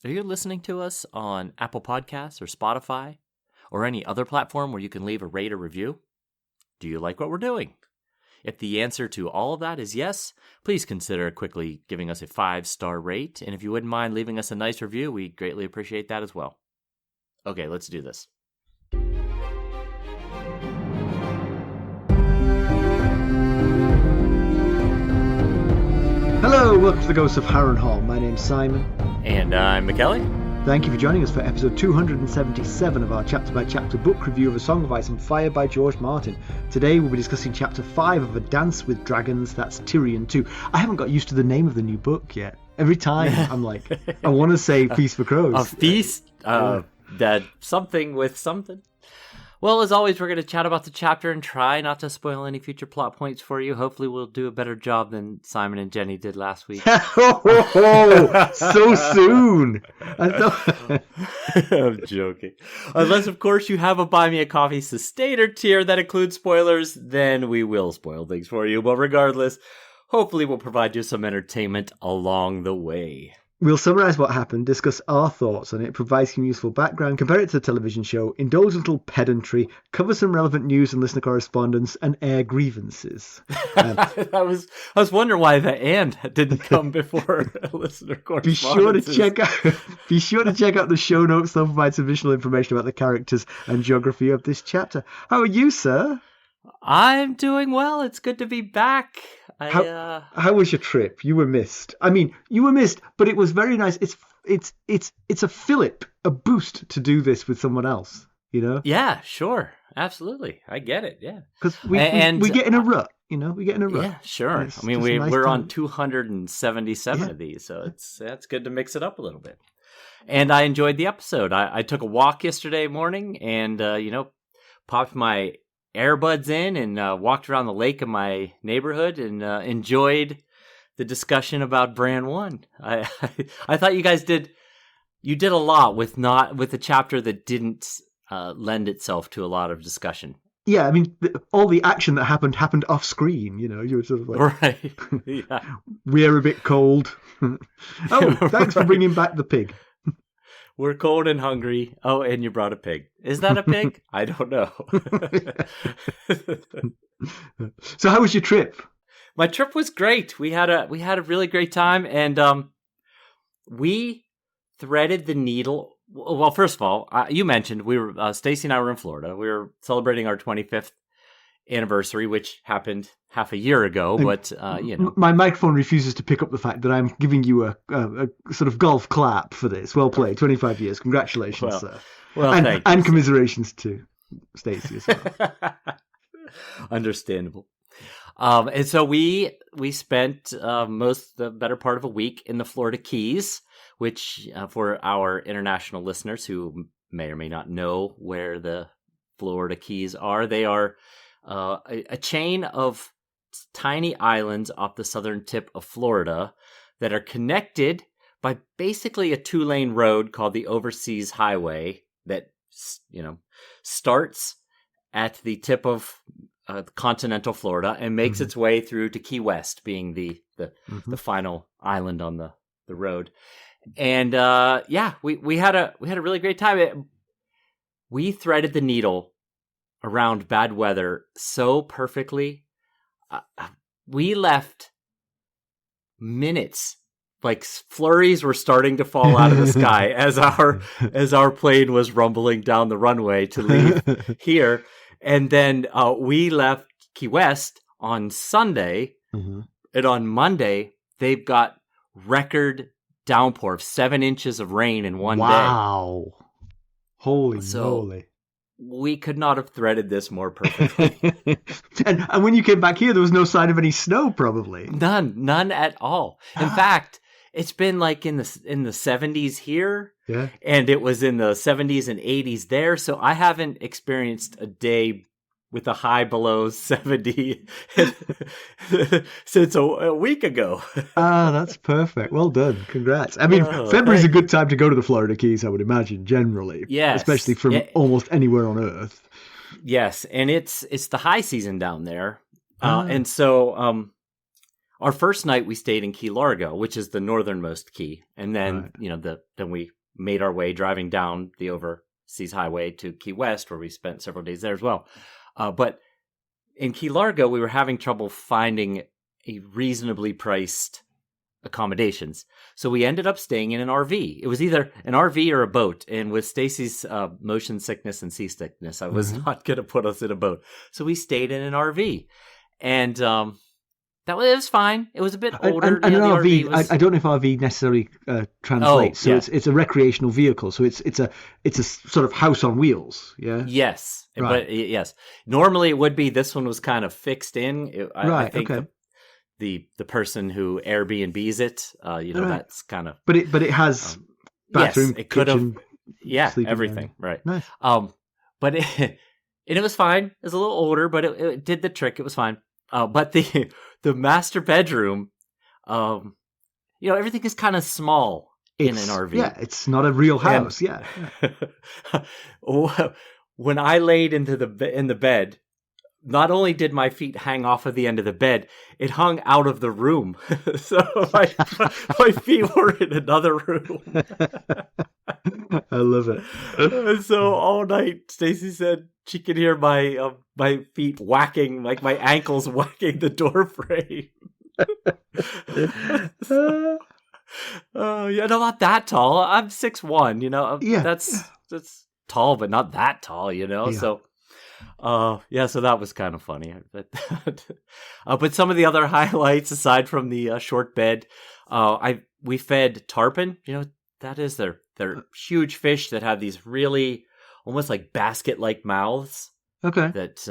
Are you listening to us on Apple Podcasts or Spotify or any other platform where you can leave a rate or review? Do you like what we're doing? If the answer to all of that is yes, please consider quickly giving us a 5-star rate. And if you wouldn't mind leaving us a nice review, we greatly appreciate that as well. Okay, let's do this. Hello, welcome to the Ghosts of Harrenhal. My name's Simon. And I'm Mackelly. Thank you for joining us for episode 277 of our chapter-by-chapter book review of A Song of Ice and Fire by George Martin. Today we'll be discussing chapter 5 of A Dance with Dragons, that's Tyrion 2. I haven't got used to the name of the new book yet. Every time I'm like, I want to say Feast for Crows. A feast? That something with something? Well, as always, we're going to chat about the chapter and try not to spoil any future plot points for you. Hopefully we'll do a better job than Simon and Jenny did last week. So soon! I'm joking. Unless, of course, you have a Buy Me a Coffee Sustainer tier that includes spoilers, then we will spoil things for you. But regardless, hopefully we'll provide you some entertainment along the way. We'll summarise what happened, discuss our thoughts on it, provide some useful background, compare it to the television show, indulge a little pedantry, cover some relevant news and listener correspondence, and air grievances. I was wondering why the "and" didn't come before listener correspondence. Be sure to check out the show notes. They'll provide some additional information about the characters and geography of this chapter. How are you, sir? I'm doing well. It's good to be back. How was your trip? You were missed. I mean, you were missed, but it was very nice. It's a fillip, a boost to do this with someone else, you know? Yeah, sure. Absolutely. I get it. Yeah. Because we get in a rut, you know? We get in a rut. Yeah, sure. I mean, we're on 277 of these, so that's good to mix it up a little bit. And I enjoyed the episode. I took a walk yesterday morning and, popped my earbuds in and walked around the lake in my neighborhood and enjoyed the discussion about Bran 1. I thought you guys did a lot with a chapter that didn't lend itself to a lot of discussion. Yeah, I mean, all the action that happened off screen, you know, you were sort of like, right. Yeah. We're a bit cold. Thanks for bringing back the pig. We're cold and hungry. Oh, and you brought a pig. Is that a pig? I don't know. So how was your trip? My trip was great. We had a really great time, and we threaded the needle. Well, first of all, you mentioned we were Stacy and I were in Florida. We were celebrating our 25th anniversary, which happened half a year ago, but my microphone refuses to pick up the fact that I'm giving you a sort of golf clap for this. Well played, 25 years. Congratulations, sir. Well, and commiserations to Stacey as well. Understandable. And so we spent the better part of a week in the Florida Keys, which for our international listeners who may or may not know where the Florida Keys are, they are a chain of tiny islands off the southern tip of Florida that are connected by basically a 2-lane road called the Overseas Highway that, starts at the tip of continental Florida and makes its way through to Key West, being the final island on the road. And we had a really great time. We threaded the needle around bad weather so perfectly. We left minutes, like flurries were starting to fall out of the sky as our plane was rumbling down the runway to leave here. And then we left Key West on Sunday, and on Monday they've got record downpour of 7 inches of rain in one day. Wow. Holy moly. We could not have threaded this more perfectly. and when you came back here, there was no sign of any snow, probably. None at all. In fact, it's been like in the 70s here, and it was in the 70s and 80s there. So I haven't experienced a day with a high below 70 since a week ago. That's perfect. Well done. Congrats. I mean, February's a good time to go to the Florida Keys, I would imagine, generally. Yes. Especially from almost anywhere on Earth. Yes, and it's the high season down there. And so our first night we stayed in Key Largo, which is the northernmost key. And then, then we made our way driving down the overseas highway to Key West, where we spent several days there as well. But in Key Largo, we were having trouble finding a reasonably priced accommodations. So we ended up staying in an RV. It was either an RV or a boat. And with Stacy's motion sickness and seasickness, I was not going to put us in a boat. So we stayed in an RV. And it was fine. It was a bit older. And an RV, I don't know if RV necessarily translates. It's a recreational vehicle. So it's a sort of house on wheels. Yeah. Yes. Right. But yes. Normally it would be. This one was kind of fixed in. I think the person who Airbnbs it, that's kind of. But it has bathroom. Yes, it could have. Yeah, everything. Area. Right. Nice. But it was fine. It was a little older, but it did the trick. It was fine. But the master bedroom, everything is kind of small in an RV. Yeah, it's not a real house. Yeah. When I laid in the bed, not only did my feet hang off of the end of the bed, it hung out of the room. So my feet were in another room. I love it. And so all night, Stacy said she could hear my feet whacking, like my ankles whacking the door frame. Not that tall. I'm 6'1", That's tall, but not that tall, Yeah. So that was kind of funny. But some of the other highlights, aside from the short bed, we fed tarpon. That is their huge fish that have these really almost like basket-like mouths. Okay. That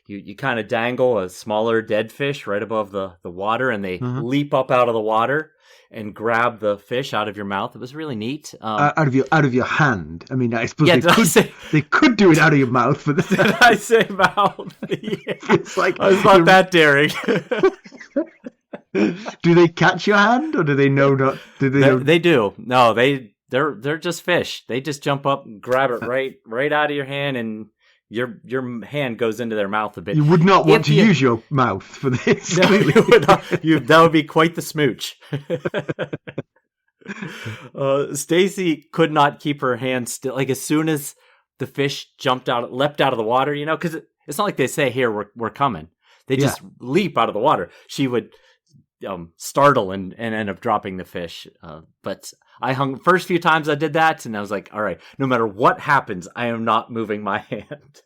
you kind of dangle a smaller dead fish right above the water, and they leap up out of the water and grab the fish out of your mouth. It was really neat. Out of your hand. I mean, I suppose they could do it out of your mouth, but did I say mouth? Yeah. It's like I was not that daring. Do they catch your hand, or do they know not? Do they? They do. No, they're just fish. They just jump up and grab it right out of your hand, and your hand goes into their mouth a bit. You would not want to use your mouth for this. No, you would not. That would be quite the smooch. Stacy could not keep her hand still. Like as soon as the fish leapt out of the water, because it's not like they say, "Here, we're coming." They just leap out of the water. She would startle and end up dropping the fish. But I hung first few times I did that, and I was like, all right, no matter what happens, I am not moving my hand.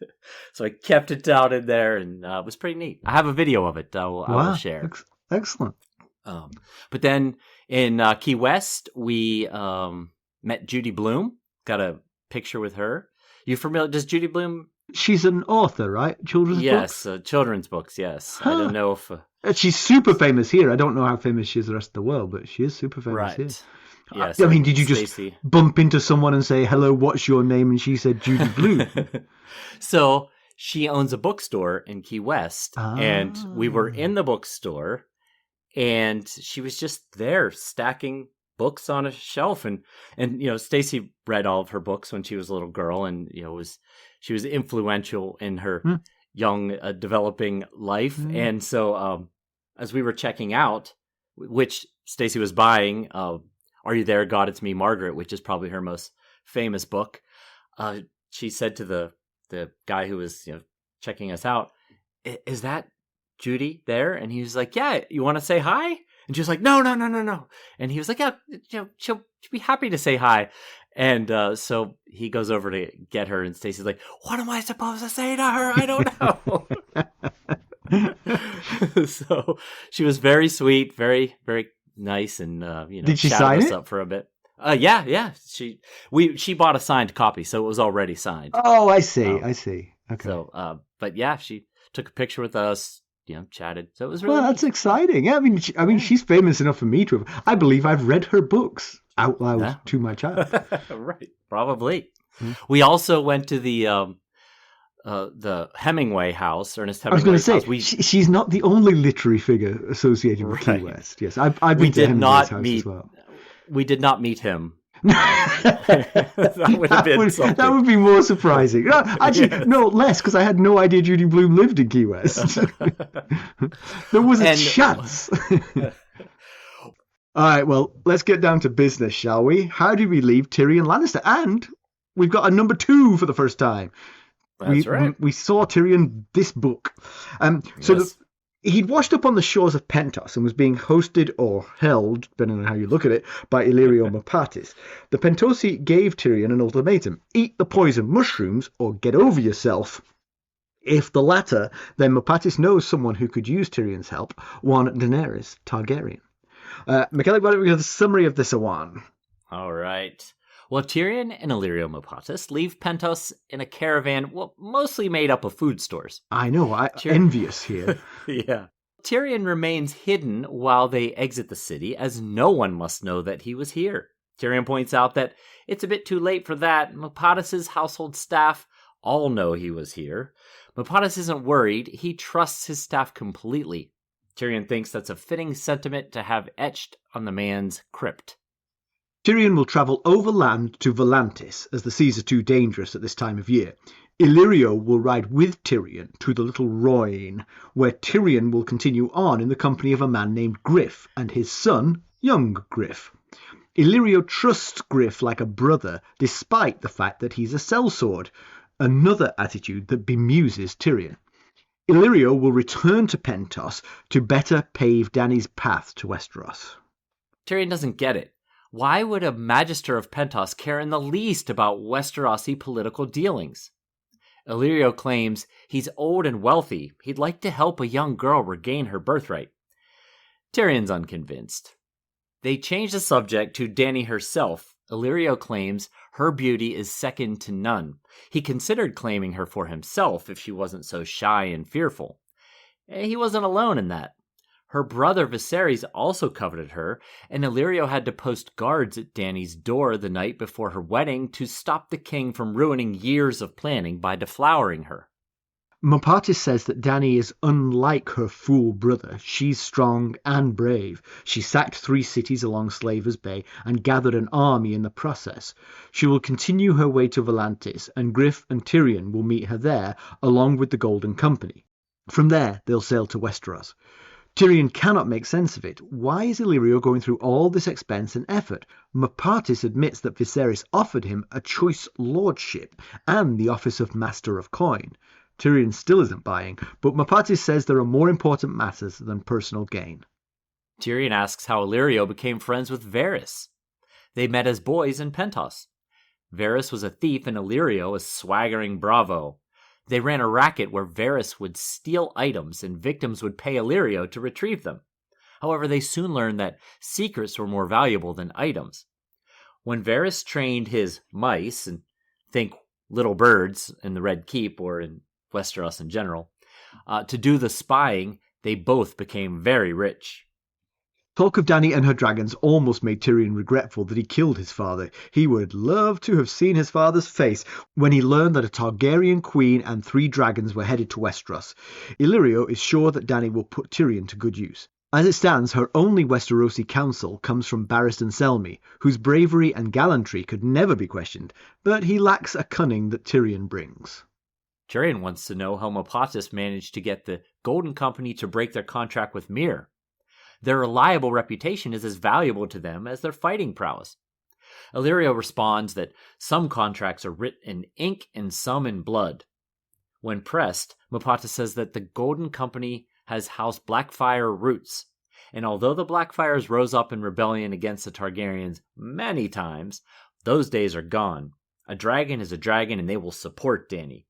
So I kept it down in there, and it was pretty neat. I have a video of it. I will share. Excellent. But then in Key West, we met Judy Blume. Got a picture with her. You familiar? Does Judy Blume? She's an author, right? Children's books? Yes, children's books, yes. I don't know if... she's super famous here. I don't know how famous she is the rest of the world, but she is super famous here. Yes, I mean, did you just bump into someone and say, hello, what's your name? And she said, Judy Blume. So she owns a bookstore in Key West, and we were in the bookstore, and she was just there stacking books on a shelf. And Stacy read all of her books when she was a little girl, and, she was influential in her young developing life. And so as we were checking out, which Stacy was buying, Are You There, God, It's Me, Margaret, which is probably her most famous book, she said to the guy who was checking us out, is that Judy there? And he was like, yeah, you want to say hi? And she was like, no. And he was like, yeah, she'll be happy to say hi. And so he goes over to get her, and Stacy's like, what am I supposed to say to her? I don't know. So she was very sweet, very, very nice, and did she sign us up for a bit. Yeah. She bought a signed copy, so it was already signed. Oh, I see. Okay. So, but yeah, she took a picture with us, chatted. So it was really that's exciting. Yeah, I mean, she's famous enough for me to have. I believe I've read her books out loud to my child. Right, probably. We also went to the Hemingway house, Ernest Hemingway's house. I was going to say, she's not the only literary figure associated with Key West. Yes, I've been to Hemingway's house as well. We did not meet him. That would have been something. That would be more surprising. No, actually, Yes. no, less, because I had no idea Judy Blume lived in Key West. There was a chance. All right, well, let's get down to business, shall we? How did we leave Tyrion Lannister? And we've got a number 2 for the first time. That's right. We saw Tyrion this book. Yes. He'd washed up on the shores of Pentos and was being hosted or held, depending on how you look at it, by Illyrio Mopatis. The Pentosi gave Tyrion an ultimatum: eat the poison mushrooms or get over yourself. If the latter, then Mopatis knows someone who could use Tyrion's help, one Daenerys Targaryen. Mackelly, why don't we get a summary of this one? All right. Well, Tyrion and Illyrio Mopatis leave Pentos in a caravan, mostly made up of food stores. I know, envious here. Yeah. Tyrion remains hidden while they exit the city, as no one must know that he was here. Tyrion points out that it's a bit too late for that. Mopatis' household staff all know he was here. Mopatis isn't worried. He trusts his staff completely. Tyrion thinks that's a fitting sentiment to have etched on the man's crypt. Tyrion will travel overland to Volantis, as the seas are too dangerous at this time of year. Illyrio will ride with Tyrion to the little Rhoyne, where Tyrion will continue on in the company of a man named Griff and his son, young Griff. Illyrio trusts Griff like a brother, despite the fact that he's a sellsword, another attitude that bemuses Tyrion. Illyrio will return to Pentos to better pave Dany's path to Westeros. Tyrion doesn't get it. Why would a magister of Pentos care in the least about Westerosi political dealings? Illyrio claims he's old and wealthy. He'd like to help a young girl regain her birthright. Tyrion's unconvinced. They change the subject to Dany herself. Illyrio claims her beauty is second to none. He considered claiming her for himself if she wasn't so shy and fearful. He wasn't alone in that. Her brother Viserys also coveted her, and Illyrio had to post guards at Dany's door the night before her wedding to stop the king from ruining years of planning by deflowering her. Mopatis says that Dany is unlike her fool brother. She's strong and brave. She sacked 3 cities along Slaver's Bay and gathered an army in the process. She will continue her way to Volantis, and Griff and Tyrion will meet her there, along with the Golden Company. From there, they'll sail to Westeros. Tyrion cannot make sense of it. Why is Illyrio going through all this expense and effort? Mopatis admits that Viserys offered him a choice lordship and the office of Master of Coin. Tyrion still isn't buying, but Mopatis says there are more important matters than personal gain. Tyrion asks how Illyrio became friends with Varys. They met as boys in Pentos. Varys was a thief and Illyrio a swaggering bravo. They ran a racket where Varys would steal items and victims would pay Illyrio to retrieve them. However, they soon learned that secrets were more valuable than items. When Varys trained his mice, and think little birds in the Red Keep or in Westeros in general, to do the spying, they both became very rich. Talk of Dany and her dragons almost made Tyrion regretful that he killed his father. He would love to have seen his father's face when he learned that a Targaryen queen and 3 dragons were headed to Westeros. Illyrio is sure that Dany will put Tyrion to good use. As it stands, her only Westerosi counsel comes from Barristan Selmy, whose bravery and gallantry could never be questioned, but he lacks a cunning that Tyrion brings. Tyrion wants to know how Mopatis managed to get the Golden Company to break their contract with Myr. Their reliable reputation is as valuable to them as their fighting prowess. Illyrio responds that some contracts are written in ink and some in blood. When pressed, Mopatis says that the Golden Company has House Blackfyre roots, and although the Blackfyres rose up in rebellion against the Targaryens many times, those days are gone. A dragon is a dragon, and they will support Dany.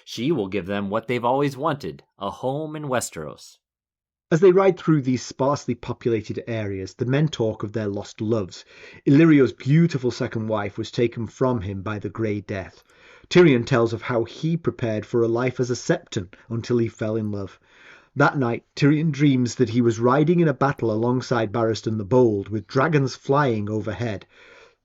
She will give them what they've always wanted, a home in Westeros. As they ride through these sparsely populated areas, the men talk of their lost loves. Illyrio's beautiful second wife was taken from him by the Grey Death. Tyrion tells of how he prepared for a life as a septon until he fell in love. That night, Tyrion dreams that he was riding in a battle alongside Barristan the Bold, with dragons flying overhead.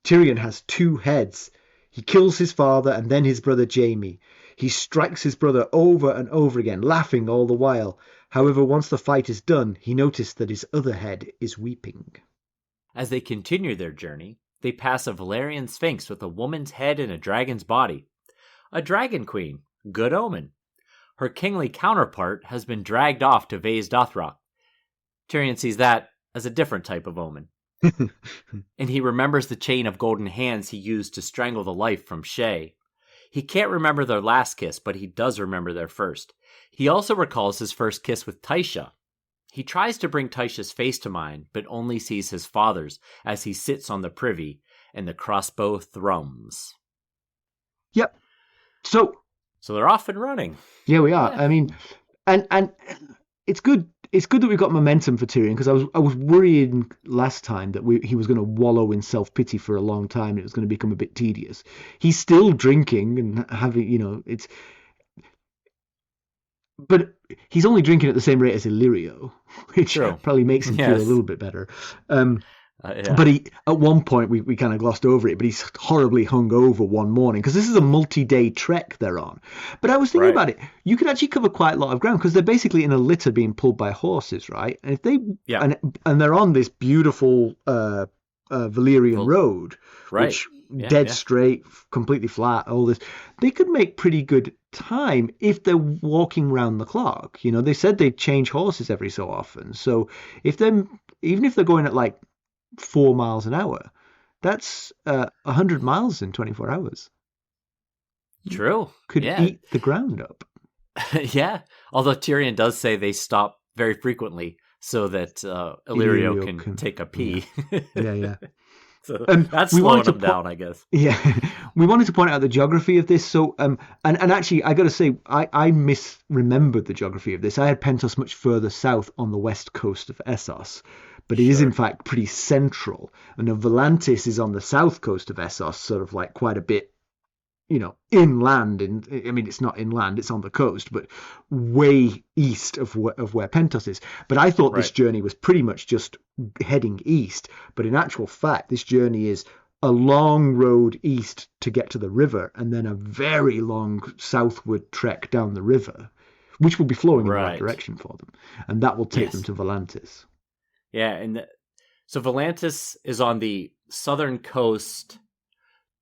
Tyrion has 2 heads. He kills his father and then his brother Jaime. He strikes his brother over and over again, laughing all the while. However, once the fight is done, he noticed that his other head is weeping. As they continue their journey, they pass a Valyrian sphinx with a woman's head and a dragon's body. A dragon queen, good omen. Her kingly counterpart has been dragged off to Vaes Dothrak. Tyrion sees that as a different type of omen. And he remembers the chain of golden hands he used to strangle the life from Shay. He can't remember their last kiss, but he does remember their first. He also recalls his first kiss with Tysha. He tries to bring Tysha's face to mind, but only sees his father's as he sits on the privy and the crossbow thrums. Yep. So they're off and running. Yeah, we are. Yeah. I mean, and it's good. It's good that we've got momentum for Tyrion, because I was worrying last time that he was going to wallow in self-pity for a long time and it was going to become a bit tedious. He's still drinking and having, but he's only drinking at the same rate as Illyrio, which probably makes him feel a little bit better. Yeah. But at one point we kind of glossed over it, but he's horribly hungover one morning because this is a multi-day trek they're on. But I was thinking about it. You could actually cover quite a lot of ground because they're basically in a litter being pulled by horses, right? And if they and they're on this beautiful Valyrian road, which dead straight, completely flat, all this, they could make pretty good time if they're walking round the clock. They said they change horses every so often, so even if they're going at like 4 miles an hour, that's 100 miles in 24 hours. True. Could eat the ground up. Yeah. Although Tyrion does say they stop very frequently so that Illyrio can take a pee. Yeah. So that's slowing them down, I guess. Yeah. We wanted to point out the geography of this. So, and actually, I got to say, I misremembered the geography of this. I had Pentos much further south on the west coast of Essos. But it is, in fact, pretty central. And Volantis is on the south coast of Essos, sort of like quite a bit, inland. It's not inland, it's on the coast, but way east of where Pentos is. But I thought this journey was pretty much just heading east. But in actual fact, this journey is a long road east to get to the river, and then a very long southward trek down the river, which will be flowing in the right direction for them. And that will take them to Volantis. Yeah, and so Volantis is on the southern coast,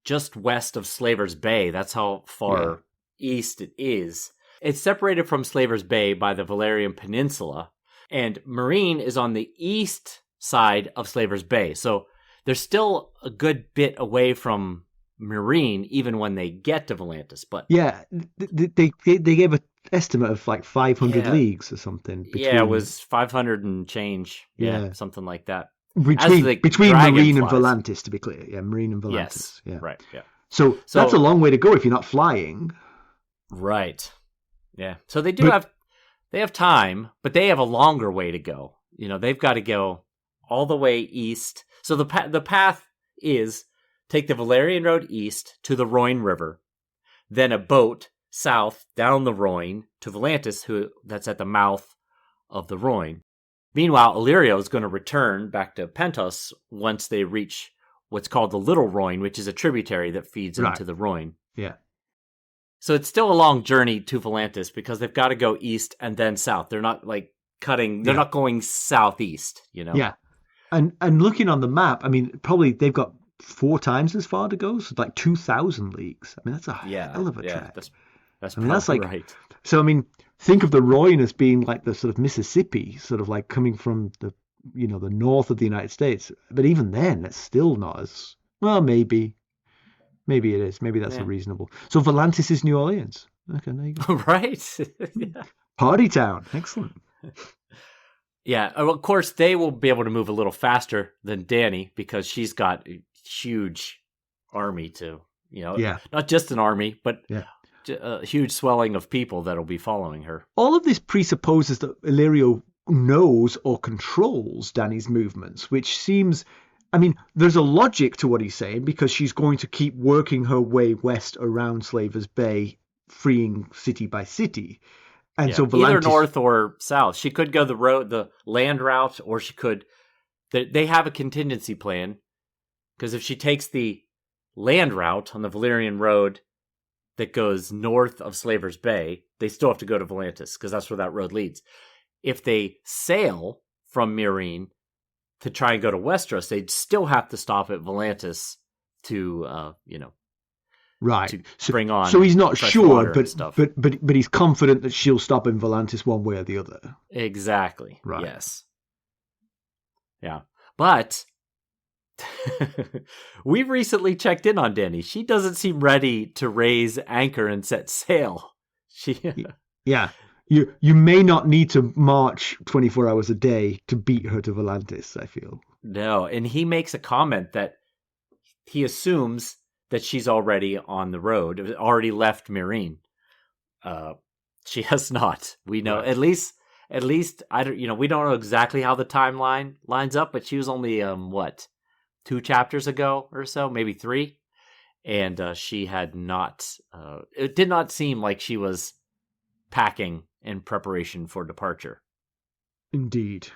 just west of Slaver's Bay. That's how far east it is. It's separated from Slaver's Bay by the Valyrian Peninsula, and Meereen is on the east side of Slaver's Bay. So they're still a good bit away from Meereen, even when they get to Volantis. But they gave an estimate of like 500 leagues or something. It was 500 and change. Yeah, something like that. Between Meereen and Volantis, to be clear. Yeah, Meereen and Volantis. Yes, yeah. Right, yeah. So that's a long way to go if you're not flying. Right. Yeah. So they have time, but they have a longer way to go. They've got to go all the way east. So the path is take the Valyrian road east to the Rhoyne River, then a boat south down the Rhoyne to Volantis, that's at the mouth of the Rhoyne. Meanwhile, Illyrio is going to return back to Pentos once they reach what's called the Little Rhoyne, which is a tributary that feeds into the Rhoyne. Yeah. So it's still a long journey to Volantis because they've got to go east and then south. They're not like cutting. They're not going southeast. Yeah. And looking on the map, probably they've got 4 times as far to go, so like 2,000 leagues. That's a hell of a trek. That's like right. So think of the Rhoyne as being like the sort of Mississippi, sort of like coming from the the north of the United States. But even then, it's still not as well. Maybe it is. Maybe that's a reasonable. So Volantis is New Orleans. Okay, there you go. Right. Yeah. Party town. Excellent. Yeah, of course, they will be able to move a little faster than Dany because she's got a huge army to, not just an army, but a huge swelling of people that'll be following her. All of this presupposes that Illyrio knows or controls Dany's movements, which seems, there's a logic to what he's saying because she's going to keep working her way west around Slaver's Bay, freeing city by city. And so Volantis, either north or south. She could go the land route, or she could. They have a contingency plan because if she takes the land route on the Valyrian road that goes north of Slaver's Bay, they still have to go to Volantis because that's where that road leads. If they sail from Meereen, to try and go to Westeros, they'd still have to stop at Volantis to, right, to bring on. So he's not sure, but he's confident that she'll stop in Volantis one way or the other. Exactly. Right. Yes. Yeah, but we've recently checked in on Dany. She doesn't seem ready to raise anchor and set sail. Yeah. You may not need to march 24 hours a day to beat her to Volantis, I feel. No, and he makes a comment that he assumes that she's already on the road, already left Meereen. She has not. We know, right. At least I don't. We don't know exactly how the timeline lines up, but she was only 2 chapters ago or so, maybe 3, and she had not. It did not seem like she was packing in preparation for departure. Indeed.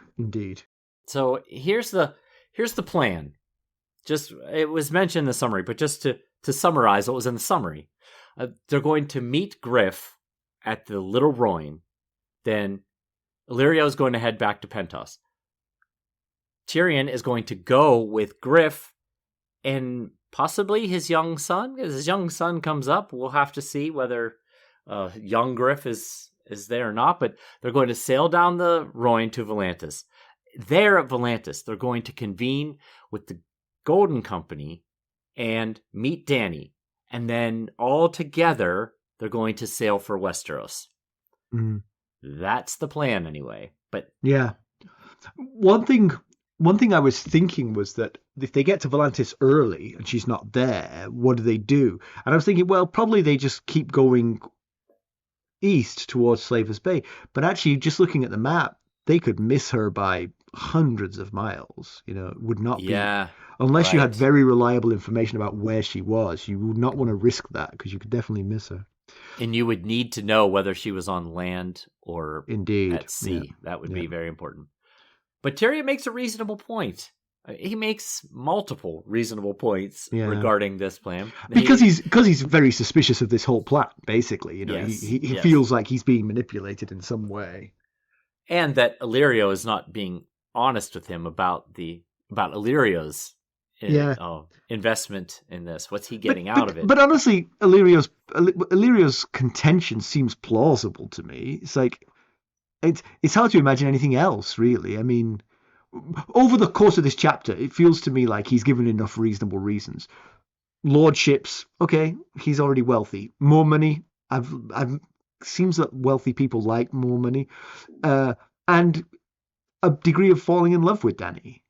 So here's the plan. Just it was mentioned in the summary, but just to summarize what was in the summary, they're going to meet Griff at the Little Rhoyne. Then Illyrio is going to head back to Pentos. Tyrion is going to go with Griff and possibly his young son. As his young son comes up, we'll have to see whether young Griff is there or not. But they're going to sail down the Rhoyne to Volantis. There at Volantis, they're going to convene with the Golden Company and meet Dany. And then all together, they're going to sail for Westeros. Mm. That's the plan anyway. But yeah. One thing I was thinking was that if they get to Volantis early and she's not there, what do they do? And I was thinking, well, probably they just keep going east towards Slaver's Bay. But actually, just looking at the map, they could miss her by hundreds of miles. It would not be. Unless you had very reliable information about where she was, you would not want to risk that because you could definitely miss her. And you would need to know whether she was on land or Indeed. At sea. Yeah. That would be very important. But Tyrion makes a reasonable point. He makes multiple reasonable points regarding this plan. Because he's very suspicious of this whole plot, basically. He feels like he's being manipulated in some way. And that Illyrio is not being honest with him about Illyrio's investment in this. What's he getting out of it? But honestly, Illyrio's contention seems plausible to me. It's like it's hard to imagine anything else, really. I mean, over the course of this chapter, it feels to me like he's given enough reasonable reasons. Lordships, okay, he's already wealthy. More money, I've seems that wealthy people like more money, and a degree of falling in love with Dany.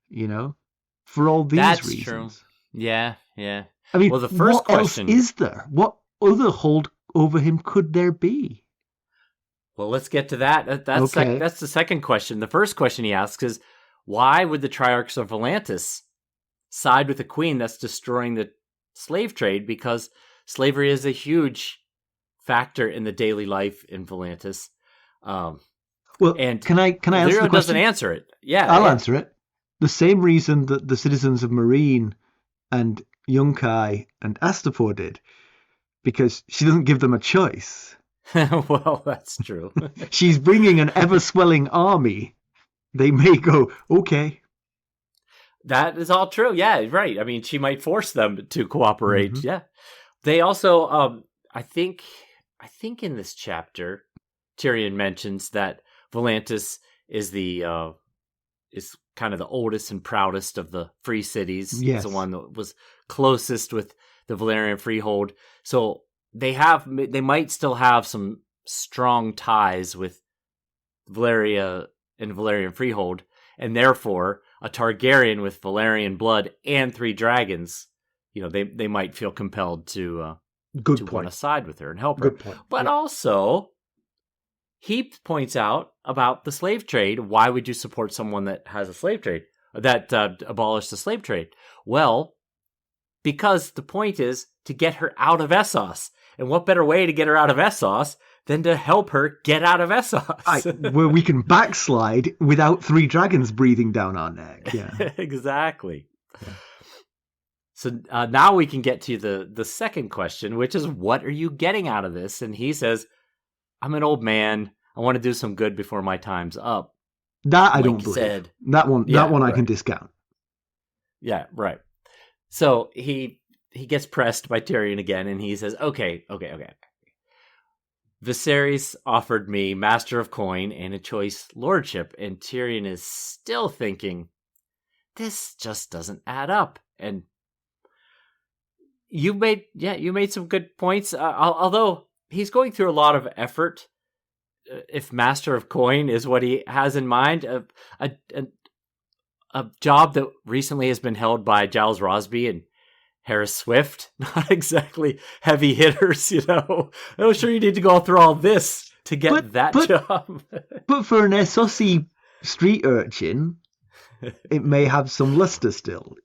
For all these reasons. That's true. Yeah. I mean, well, the first question else is there? What other hold over him could there be? Well, let's get to that. That's the second question. The first question he asks is, why would the Triarchs of Volantis side with the Queen that's destroying the slave trade? Because slavery is a huge factor in the daily life in Volantis. And can I answer the question? Doesn't answer it. Yeah, I'll answer it. The same reason that the citizens of Meereen and Yunkai and Astapor did, because she doesn't give them a choice. Well, that's true. She's bringing an ever-swelling army. They may go, okay. That is all true. Yeah, right. I mean, she might force them to cooperate. Mm-hmm. Yeah. They also, I think in this chapter, Tyrion mentions that Volantis is is kind of the oldest and proudest of the free cities. Yes. It's the one that was closest with the Valyrian freehold. So they might still have some strong ties with Valyria and Valyrian freehold, and therefore a Targaryen with Valyrian blood and 3 dragons, they might feel compelled to want to side with her and help her. Good point. But also, he points out about the slave trade. Why would you support someone that has a slave trade, that abolished the slave trade? Well, because the point is to get her out of Essos. And what better way to get her out of Essos than to help her get out of Essos? Where we can backslide without 3 dragons breathing down our neck. Yeah, exactly. Yeah. So now we can get to the second question, which is, what are you getting out of this? And he says, I'm an old man. I want to do some good before my time's up. That I don't believe. That one I can discount. Yeah, right. So he gets pressed by Tyrion again, and he says, okay. Viserys offered me Master of Coin and a choice lordship, and Tyrion is still thinking, this just doesn't add up. And you made some good points. Although he's going through a lot of effort. If Master of Coin is what he has in mind, a job that recently has been held by Giles Rosby and Harris Swift, not exactly heavy hitters, I'm sure you need to go through all this to get that job. But for an ASOIAF street urchin, it may have some luster still.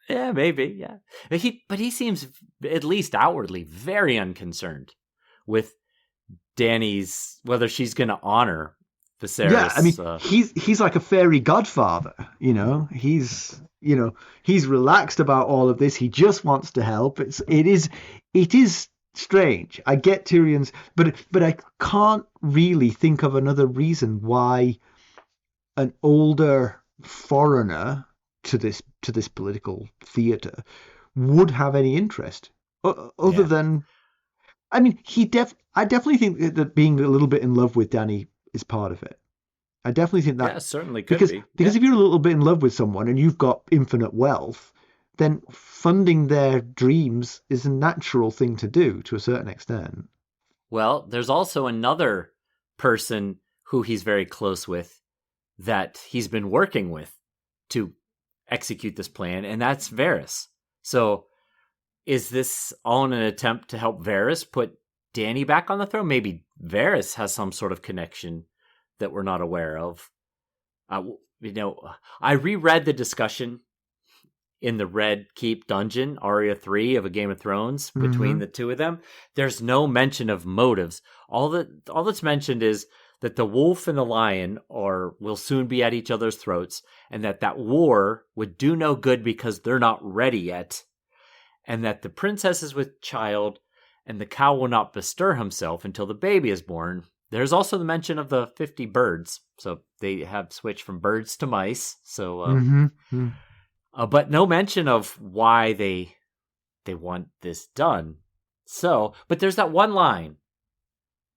Yeah, maybe, yeah. But he seems, at least outwardly, very unconcerned with Dany's, whether she's going to honor Viserys. Yeah, I mean, he's like a fairy godfather, He's relaxed about all of this. He just wants to help. It is strange. I get Tyrion's, but I can't really think of another reason why an older foreigner to this political theater would have any interest other than, I mean, I definitely think that being a little bit in love with Dany is part of it. I definitely think that. Yeah, certainly could be. Because if you're a little bit in love with someone and you've got infinite wealth, then funding their dreams is a natural thing to do to a certain extent. Well, there's also another person who he's very close with that he's been working with to execute this plan, and that's Varys. So is this all in an attempt to help Varys put Dany back on the throne? Maybe Varys has some sort of connection that we're not aware of. I reread the discussion in the Red Keep dungeon, Arya 3 of A Game of Thrones, between the two of them. There's no mention of motives. All that's mentioned is that the wolf and the lion will soon be at each other's throats, and that war would do no good because they're not ready yet, and that the princess is with child, and the cow will not bestir himself until the baby is born. There's also the mention of the 50 birds, so they have switched from birds to mice. So, but no mention of why they want this done. So, but there's that one line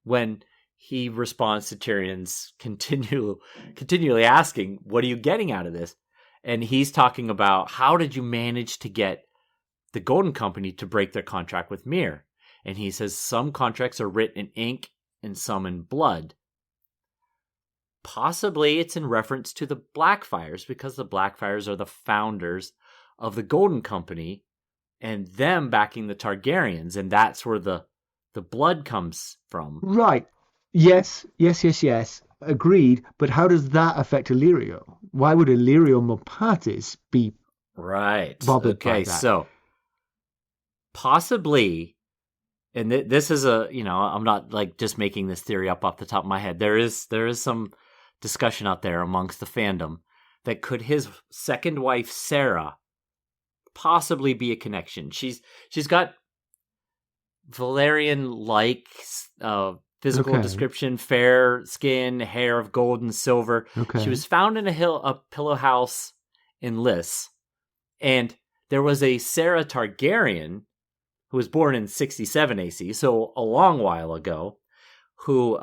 when he responds to Tyrion's continually asking, "What are you getting out of this?" And he's talking about, how did you manage to get the Golden Company to break their contract with Myr? And he says some contracts are written in ink and some in blood. Possibly it's in reference to the Blackfires, because the Blackfires are the founders of the Golden Company and them backing the Targaryens, and that's where the blood comes from. Right. Yes. Agreed. But how does that affect Illyrio? Why would Illyrio Mopatis be bothered by that? So possibly, and this is I'm not like just making this theory up off the top of my head. There is some discussion out there amongst the fandom that could his second wife Sarah possibly be a connection. She's got Valyrian-like physical description, fair skin, hair of gold and silver. Okay. She was found in a pillow house in Lys, and there was a Sarah Targaryen who was born in 67 AC, so a long while ago, who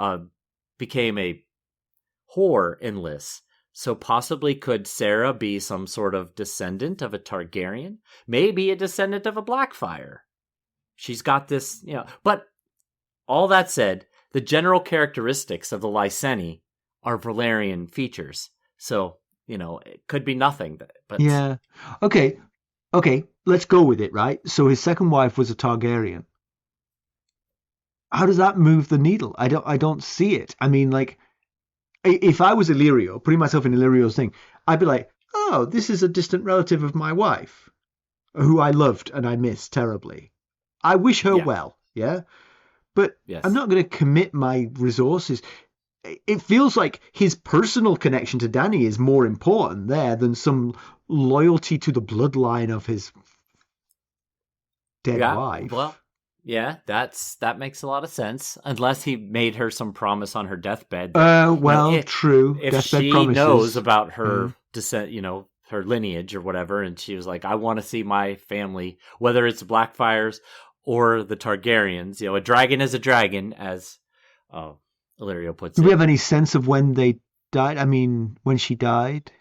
became a whore in Lys. So possibly could Sarah be some sort of descendant of a Targaryen? Maybe a descendant of a Blackfire. She's got this, But all that said, the general characteristics of the Lyseni are Valyrian features. So, it could be nothing. But yeah. Okay, let's go with it, right? So his second wife was a Targaryen. How does that move the needle? I don't see it. I mean, like, if I was Illyrio, putting myself in Illyrio's thing, I'd be like, oh, this is a distant relative of my wife, who I loved and I miss terribly. I wish her well, yeah? But I'm not going to commit my resources. It feels like his personal connection to Dany is more important there than some loyalty to the bloodline of his dead wife. Well, Yeah, that makes a lot of sense. Unless he made her some promise on her deathbed. True. If Deathbed she promises. knows about her descent, her lineage or whatever, and she was like, I want to see my family, whether it's Blackfires or the Targaryens. A dragon is a dragon, as Illyrio puts it. Do we have any sense of when they died? I mean, when she died?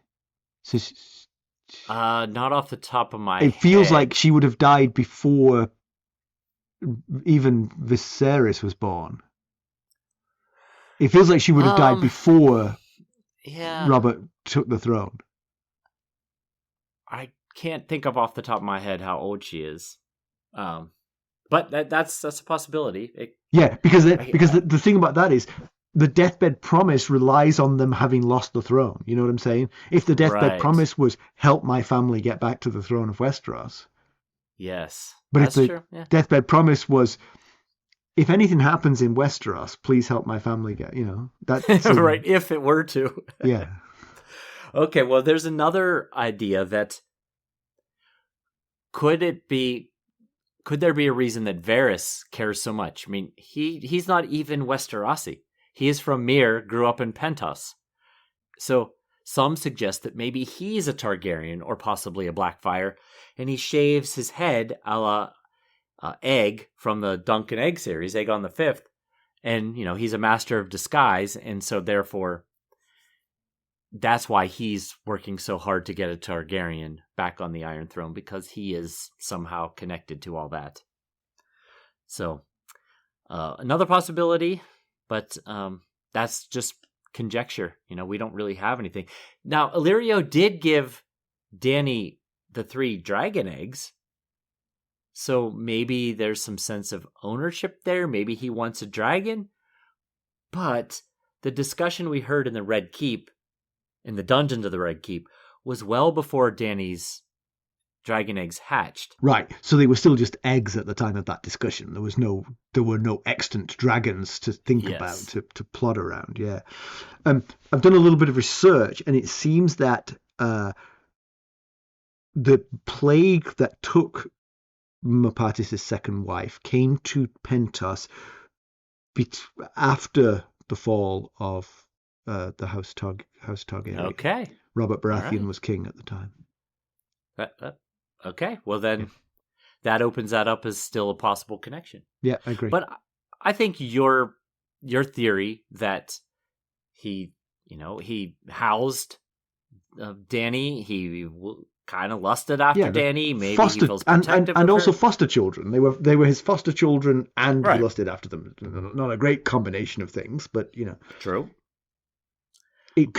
Not off the top of my head. It feels like she would have died before even Viserys was born. It feels like she would have died before Robert took the throne. I can't think of off the top of my head how old she is. But that's a possibility. Because the thing about that is the deathbed promise relies on them having lost the throne. You know what I'm saying? If the deathbed promise was help my family get back to the throne of Westeros. Yes. But if the deathbed promise was, if anything happens in Westeros, please help my family get, that's right. If it were to. Yeah. Okay. Well, there's another idea that could there be a reason that Varys cares so much? I mean, he's not even Westerosi. He is from Myr, grew up in Pentos. So some suggest that maybe he's a Targaryen or possibly a Blackfire, and he shaves his head a la Egg from the Dunk and Egg series, Egg on the Fifth, and he's a master of disguise, and so therefore that's why he's working so hard to get a Targaryen back on the Iron Throne, because he is somehow connected to all that. So another possibility, but that's just conjecture. We don't really have anything. Now, Illyrio did give Dany the 3 dragon eggs, so maybe there's some sense of ownership there. Maybe he wants a dragon. But the discussion we heard in the Red Keep, in the dungeons of the Red Keep, was well before Dany's dragon eggs hatched. Right. So they were still just eggs at the time of that discussion. There were no extant dragons to think about, to plot around. Yeah. I've done a little bit of research, and it seems that the plague that took Mopatis' second wife came to Pentos after the fall of the House Targaryen. Okay. Robert Baratheon was king at the time. Okay. Well, then that opens that up as still a possible connection. Yeah, I agree. But I think your theory that he housed Dany, he kind of lusted after Dany. Maybe he feels protective and of also her. foster children. They were his foster children, and he lusted after them. Not a great combination of things, but True. It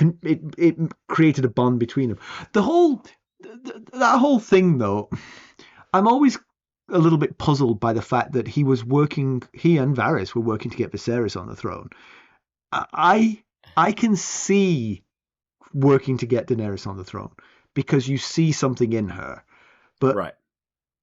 created a bond between them. That whole thing, though, I'm always a little bit puzzled by the fact that he and Varys were working to get Viserys on the throne. I can see working to get Daenerys on the throne, because you see something in her, but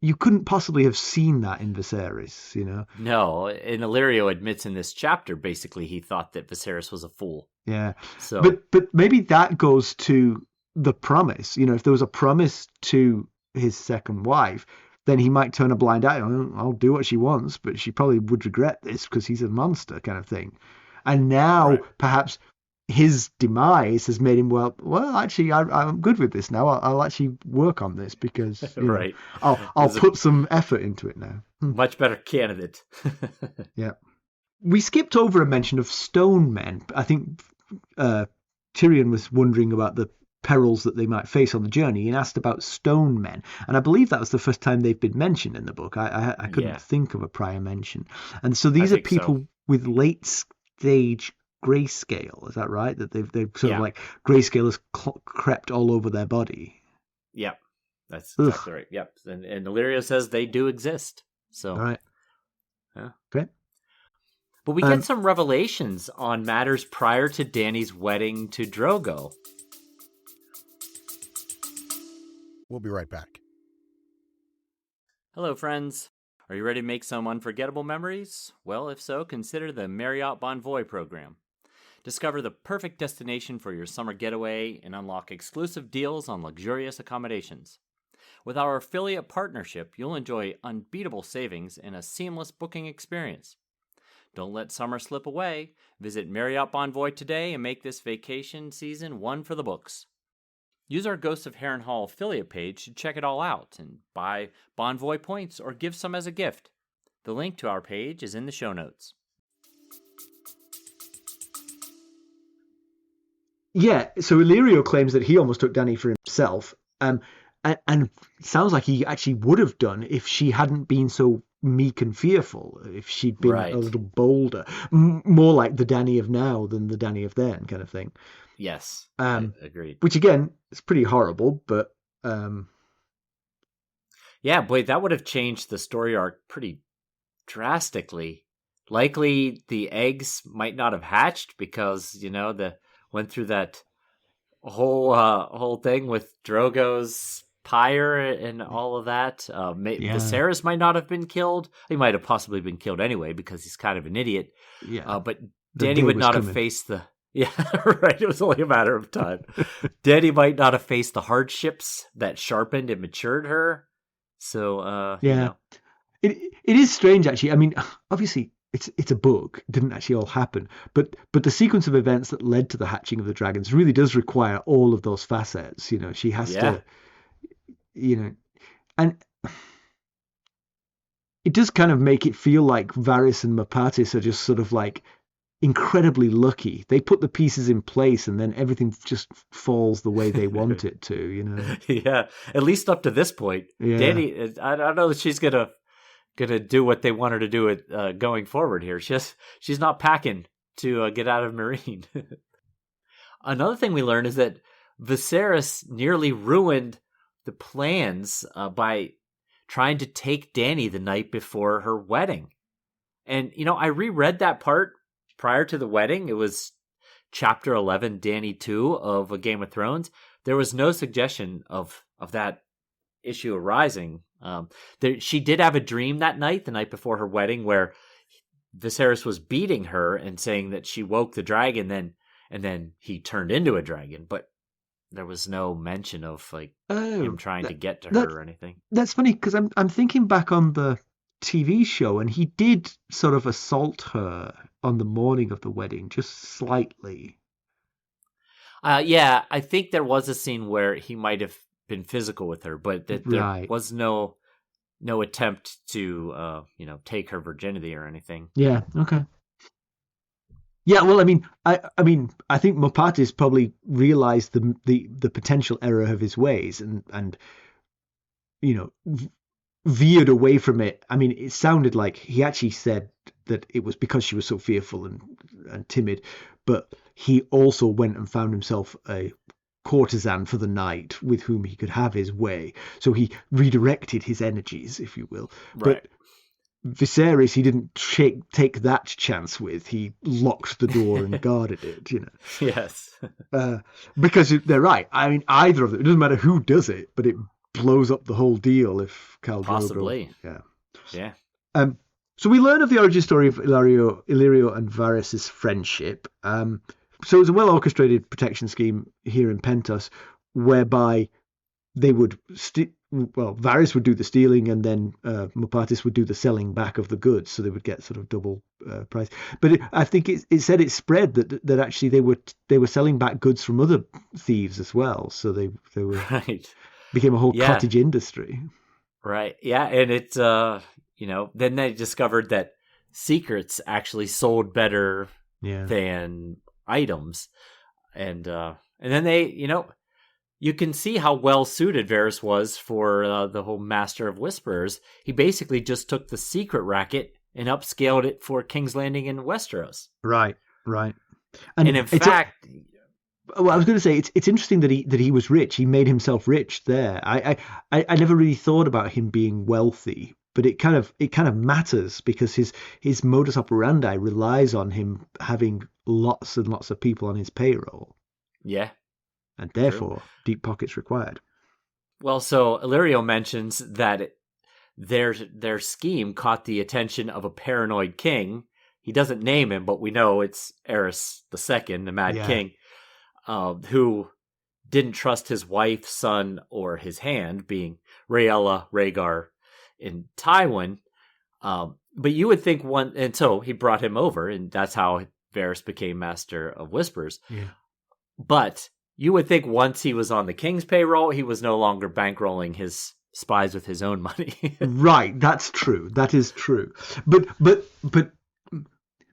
you couldn't possibly have seen that in Viserys, No, and Illyrio admits in this chapter, basically, he thought that Viserys was a fool. Yeah. So, but maybe that goes to the promise. If there was a promise to his second wife, then he might turn a blind eye. I'll do what she wants, but she probably would regret this because he's a monster, kind of thing. And now perhaps his demise has made him, well, actually, I'm good with this now. I'll actually work on this because I'll put some effort into it now. Much better candidate. Yeah. We skipped over a mention of stone men. I think Tyrion was wondering about the perils that they might face on the journey and asked about stone men. And I believe that was the first time they've been mentioned in the book. I couldn't think of a prior mention. And so these are people with late stage grayscale. Is that right? That they've sort of like grayscale has crept all over their body. Yep. That's exactly right. Yep. And Illyrio says they do exist. So. All right. Yeah. Okay. But we get some revelations on matters prior to Dany's wedding to Drogo. We'll be right back. Hello, friends. Are you ready to make some unforgettable memories? Well, if so, consider the Marriott Bonvoy program. Discover the perfect destination for your summer getaway and unlock exclusive deals on luxurious accommodations. With our affiliate partnership, you'll enjoy unbeatable savings and a seamless booking experience. Don't let summer slip away. Visit Marriott Bonvoy today and make this vacation season one for the books. Use our Ghosts of Harrenhal affiliate page to check it all out and buy Bonvoy points or give some as a gift. The link to our page is in the show notes. Yeah, so Illyrio claims that he almost took Dany for himself, and sounds like he actually would have done if she hadn't been so meek and fearful, if she'd been a little bolder, more like the Dany of now than the Dany of then kind of thing. Yes, agreed. Which again, is pretty horrible, but... Yeah, boy, that would have changed the story arc pretty drastically. Likely the eggs might not have hatched because, went through that whole thing with Drogo's pyre and all of that. Viserys might not have been killed. He might have possibly been killed anyway because he's kind of an idiot. Yeah. But Dany would not have faced the... Yeah, right. It was only a matter of time. Dany might not have faced the hardships that sharpened and matured her. So, It is strange, actually. I mean, obviously... It's a book. It didn't actually all happen, but the sequence of events that led to the hatching of the dragons really does require all of those facets. She has to, and it does kind of make it feel like Varys and Mopatis are just sort of like incredibly lucky. They put the pieces in place, and then everything just falls the way they want it to. Yeah, at least up to this point. Yeah. Dany, I don't know that she's gonna do what they want her to do going forward here. She's not packing to get out of Meereen. Another thing we learned is that Viserys nearly ruined the plans by trying to take Dany the night before her wedding. And, I reread that part prior to the wedding. It was chapter 11, Dany 2 of A Game of Thrones. There was no suggestion of that issue arising. She did have a dream that night, the night before her wedding, where Viserys was beating her and saying that she woke the dragon, and then he turned into a dragon. But there was no mention of him trying to get to her or anything. That's funny because I'm thinking back on the TV show, and he did sort of assault her on the morning of the wedding, just slightly. Yeah, I think there was a scene where he might have been physical with her, but there was no attempt to take her virginity or anything. Yeah. Okay. Yeah. Well, I mean, I think Mopatis probably realized the potential error of his ways and veered away from it. I mean, it sounded like he actually said that it was because she was so fearful and timid, but he also went and found himself a courtesan for the night with whom he could have his way. So he redirected his energies, if you will. Right. But Viserys, he didn't take that chance with. He locked the door and guarded it, Yes. Because they're right. I mean, either of them, it doesn't matter who does it, but it blows up the whole deal if Khal Drogo... Possibly. Yeah. So we learn of the origin story of Illyrio and Varys' friendship. So it was a well-orchestrated protection scheme here in Pentos, whereby they would... Varys would do the stealing, and then Mopatis would do the selling back of the goods, so they would get sort of double price. But I think it said it spread that actually they were selling back goods from other thieves as well, so they were became a whole cottage industry. Right. Yeah, and it's then they discovered that secrets actually sold better than items, and then they you can see how well suited Varys was for the whole Master of Whisperers. He basically just took the secret racket and upscaled it for King's Landing in Westeros. Right. And in fact, I was going to say it's interesting that he was rich. He made himself rich there. I never really thought about him being wealthy, but it kind of matters because his modus operandi relies on him having lots and lots of people on his payroll. Yeah. And therefore, deep pockets required. Well, so Illyrio mentions that their scheme caught the attention of a paranoid king. He doesn't name him, but we know it's Aerys II, the Mad King, who didn't trust his wife, son, or his hand, being Rhaella, Rhaegar, and Tywin. But you would think and so he brought him over, and that's how Varys became Master of Whispers. Yeah. But you would think once he was on the king's payroll, he was no longer bankrolling his spies with his own money. Right, that's true. That is true. But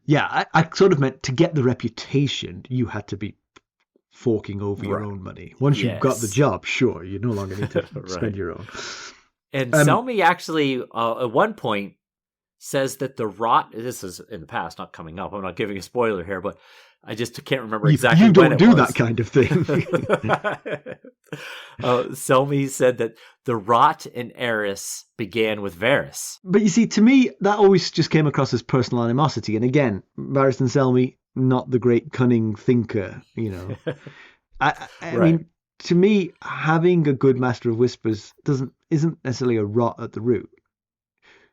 yeah, I sort of meant to get the reputation, you had to be forking over your own money. Once you've got the job, sure, you no longer need to spend your own. And Selmy actually, at one point, says that the rot, this is in the past, not coming up, I'm not giving a spoiler here, but I just can't remember exactly when it was. You don't do that kind of thing. Selmy said that the rot in Aerys began with Varys. But you see, to me, that always just came across as personal animosity. And again, Varys and Selmy, not the great cunning thinker, you know. I mean, to me, having a good Master of Whispers isn't necessarily a rot at the root.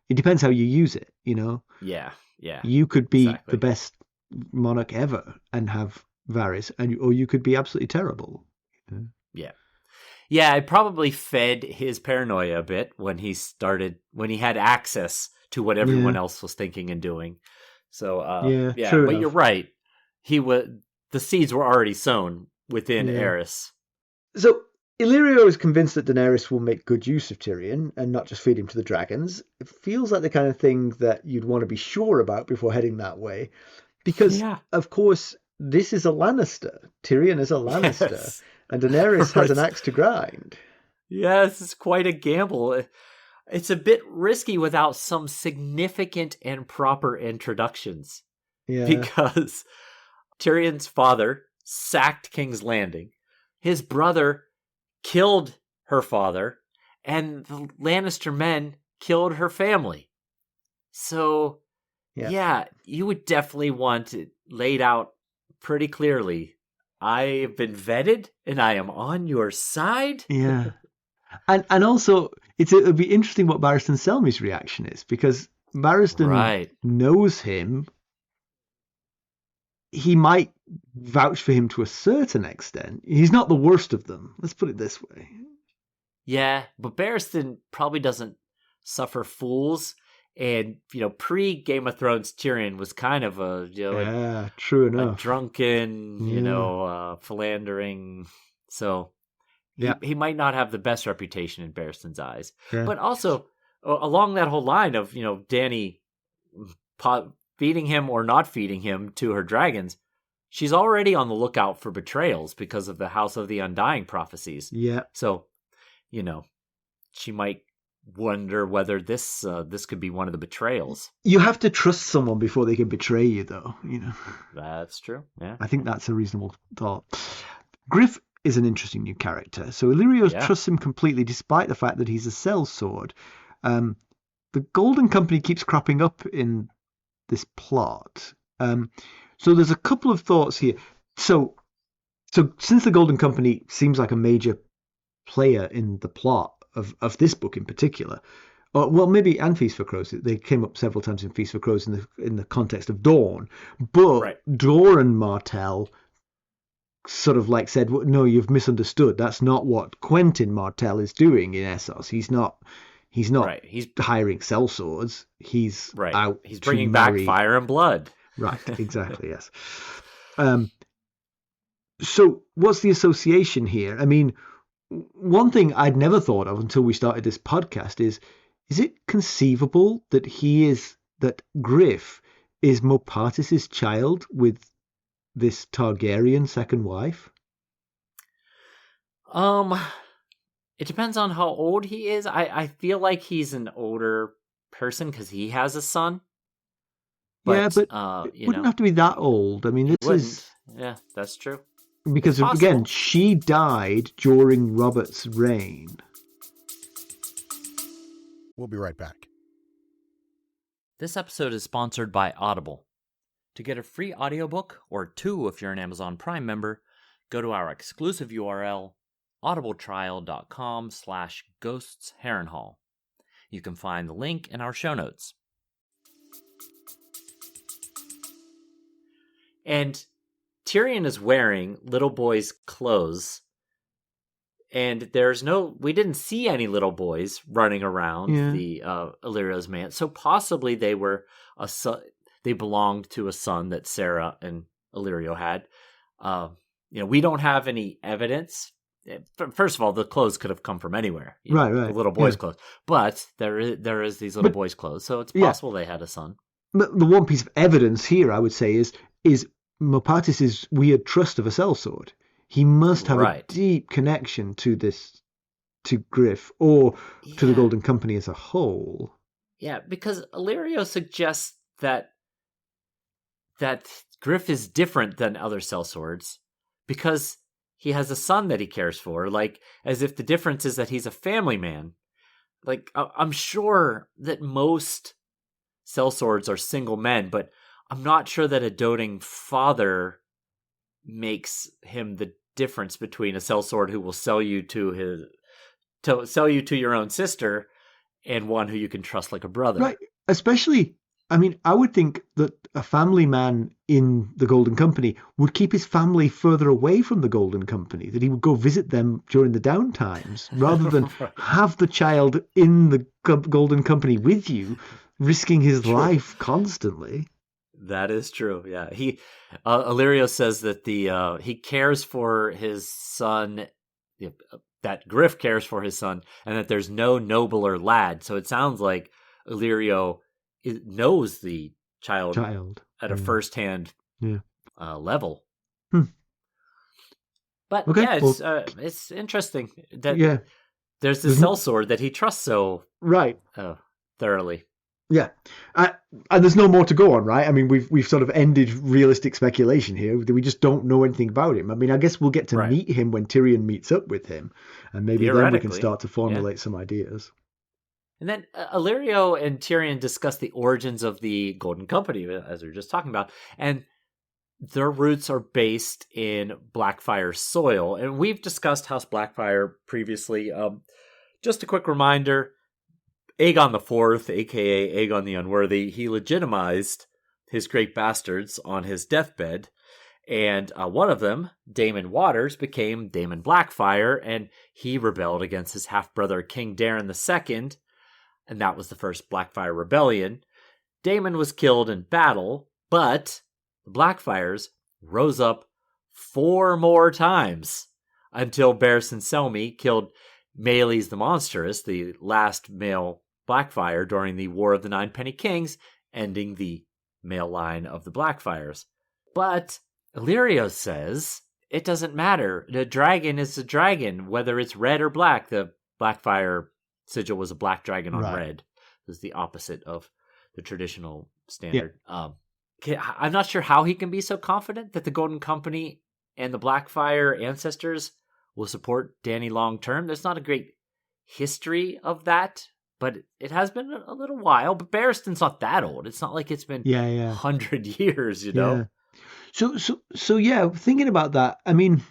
It depends how you use it, you know. Yeah. You could be the best monarch ever and have Varys, or you could be absolutely terrible. Yeah, it probably fed his paranoia a bit when he had access to what everyone else was thinking and doing. So true but enough. you're right. The seeds were already sown within Aerys. So Illyrio is convinced that Daenerys will make good use of Tyrion and not just feed him to the dragons. It feels like the kind of thing that you'd want to be sure about before heading that way. Because, of course, this is a Lannister. Tyrion is a Lannister. Yes. And Daenerys has an axe to grind. Yes, it's quite a gamble. It's a bit risky without some significant and proper introductions. Yeah. Because Tyrion's father sacked King's Landing. His brother killed her father, and the Lannister men killed her family. So, you would definitely want it laid out pretty clearly. I have been vetted, and I am on your side. Yeah. And also, it would be interesting what Barristan Selmy's reaction is, because Barristan knows him. He might vouch for him to a certain extent. He's not the worst of them. Let's put it this way. Yeah, but Barristan probably doesn't suffer fools. And, pre-Game of Thrones Tyrion was kind of true enough. A drunken, philandering. So he might not have the best reputation in Barristan's eyes. Yeah. But also, along that whole line of, Dany feeding him or not feeding him to her dragons, she's already on the lookout for betrayals because of the House of the Undying prophecies. Yeah. So, she might wonder whether this could be one of the betrayals. You have to trust someone before they can betray you, though. That's true. Yeah, I think that's a reasonable thought. Griff is an interesting new character. So Illyrio trusts him completely, despite the fact that he's a sellsword. The Golden Company keeps cropping up in this plot. So there's a couple of thoughts here. So since the Golden Company seems like a major player in the plot of this book in particular, and Feast for Crows. They came up several times in Feast for Crows in the context of Dawn, but Doran Martell sort of said, "No, you've misunderstood. That's not what Quentin Martell is doing in Essos. He's not He's hiring sellswords. He's out. He's bringing back fire and blood. Right. Exactly. Yes. So what's the association here? I mean, one thing I'd never thought of until we started this podcast is it conceivable that Griff is Mopatis' child with this Targaryen second wife? It depends on how old he is. I feel like he's an older person because he has a son. But it wouldn't have to be that old. I mean, Yeah, that's true. Because, again, she died during Robert's reign. We'll be right back. This episode is sponsored by Audible. To get a free audiobook, or 2 if you're an Amazon Prime member, go to our exclusive URL, audibletrial.com/ghostsharrenhal. You can find the link in our show notes. And Tyrion is wearing little boy's clothes And we didn't see any little boys running around the Illyrio's man. So possibly they were they belonged to a son that Sarah and Illyrio had. We don't have any evidence. First of all, the clothes could have come from anywhere. Right. The little boys' clothes. But there is these little boys' clothes, so it's possible they had a son. But the one piece of evidence here, I would say, is Mopatis' weird trust of a sellsword. He must have a deep connection to Griff, or to the Golden Company as a whole. Yeah, because Illyrio suggests that Griff is different than other sellswords because he has a son that he cares for, like as if the difference is that he's a family man. Like, I'm sure that most sellswords are single men, but I'm not sure that a doting father makes him the difference between a sellsword who will sell you to your own sister and one who you can trust like a brother. Right. Especially, I mean, I would think that a family man in the Golden Company would keep his family further away from the Golden Company, that he would go visit them during the downtimes rather than have the child in the Golden Company with you, risking his life constantly. That is true. Yeah, Illyrio says that he cares for his son, that Griff cares for his son, and that there's no nobler lad. So it sounds like Illyrio knows the child at a first-hand level. But it's interesting that there's this sellsword that he trusts so thoroughly. Yeah, and there's no more to go on, right? I mean, we've sort of ended realistic speculation here. We just don't know anything about him. I mean, I guess we'll get to meet him when Tyrion meets up with him, and maybe then we can start to formulate some ideas. And then Illyrio and Tyrion discuss the origins of the Golden Company, as we were just talking about, and their roots are based in Blackfire soil. And we've discussed House Blackfire previously. Just a quick reminder. Aegon IV, a.k.a. Aegon the Unworthy, he legitimized his great bastards on his deathbed, and one of them, Daemon Waters, became Daemon Blackfire, and he rebelled against his half-brother King Daeron II, and that was the first Blackfire Rebellion. Daemon was killed in battle, but the Blackfires rose up 4 more times until Barristan Selmy killed Maelys the Monstrous, the last male Blackfire during the War of the Ninepenny Kings, ending the male line of the Blackfires. But Illyrio says it doesn't matter. The dragon is a dragon, whether it's red or black. The Blackfire sigil was a black dragon on red. It was the opposite of the traditional standard. Yeah. I'm not sure how he can be so confident that the Golden Company and the Blackfire ancestors will support Dany long term. There's not a great history of that, but it has been a little while. But Barristan's not that old. It's not like it's been 100 years, you know? Yeah. So thinking about that, I mean,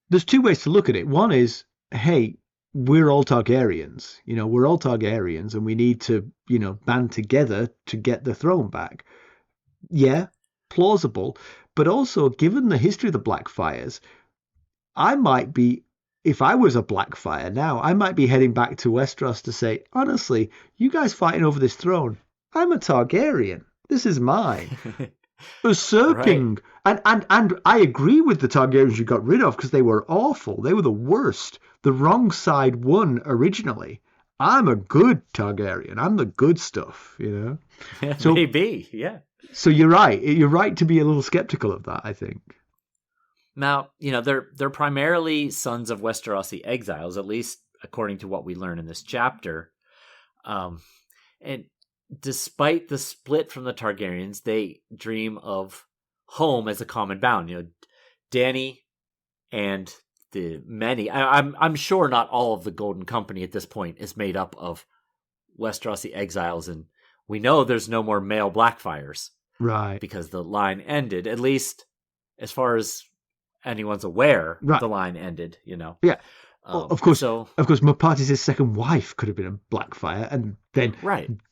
there's 2 ways to look at it. One is, hey, we're all Targaryens. We're all Targaryens, and we need to, band together to get the throne back. Yeah, plausible. But also, given the history of the Blackfires, I might be, if I was a Blackfire now, I might be heading back to Westeros to say, honestly, you guys fighting over this throne, I'm a Targaryen. This is mine. Usurping. And I agree with the Targaryens you got rid of because they were awful. They were the worst. The wrong side won originally. I'm a good Targaryen. I'm the good stuff, So, maybe, yeah. So you're right. You're right to be a little skeptical of that, I think. Now, they're primarily sons of Westerosi exiles, at least according to what we learn in this chapter. And despite the split from the Targaryens, they dream of home as a common bound. Dany and the many. I'm sure not all of the Golden Company at this point is made up of Westerosi exiles, and we know there's no more male Blackfires, right? Because the line ended, at least as far as anyone's aware. The line ended. Yeah. Of course, Mopatis' second wife could have been a Blackfire, and then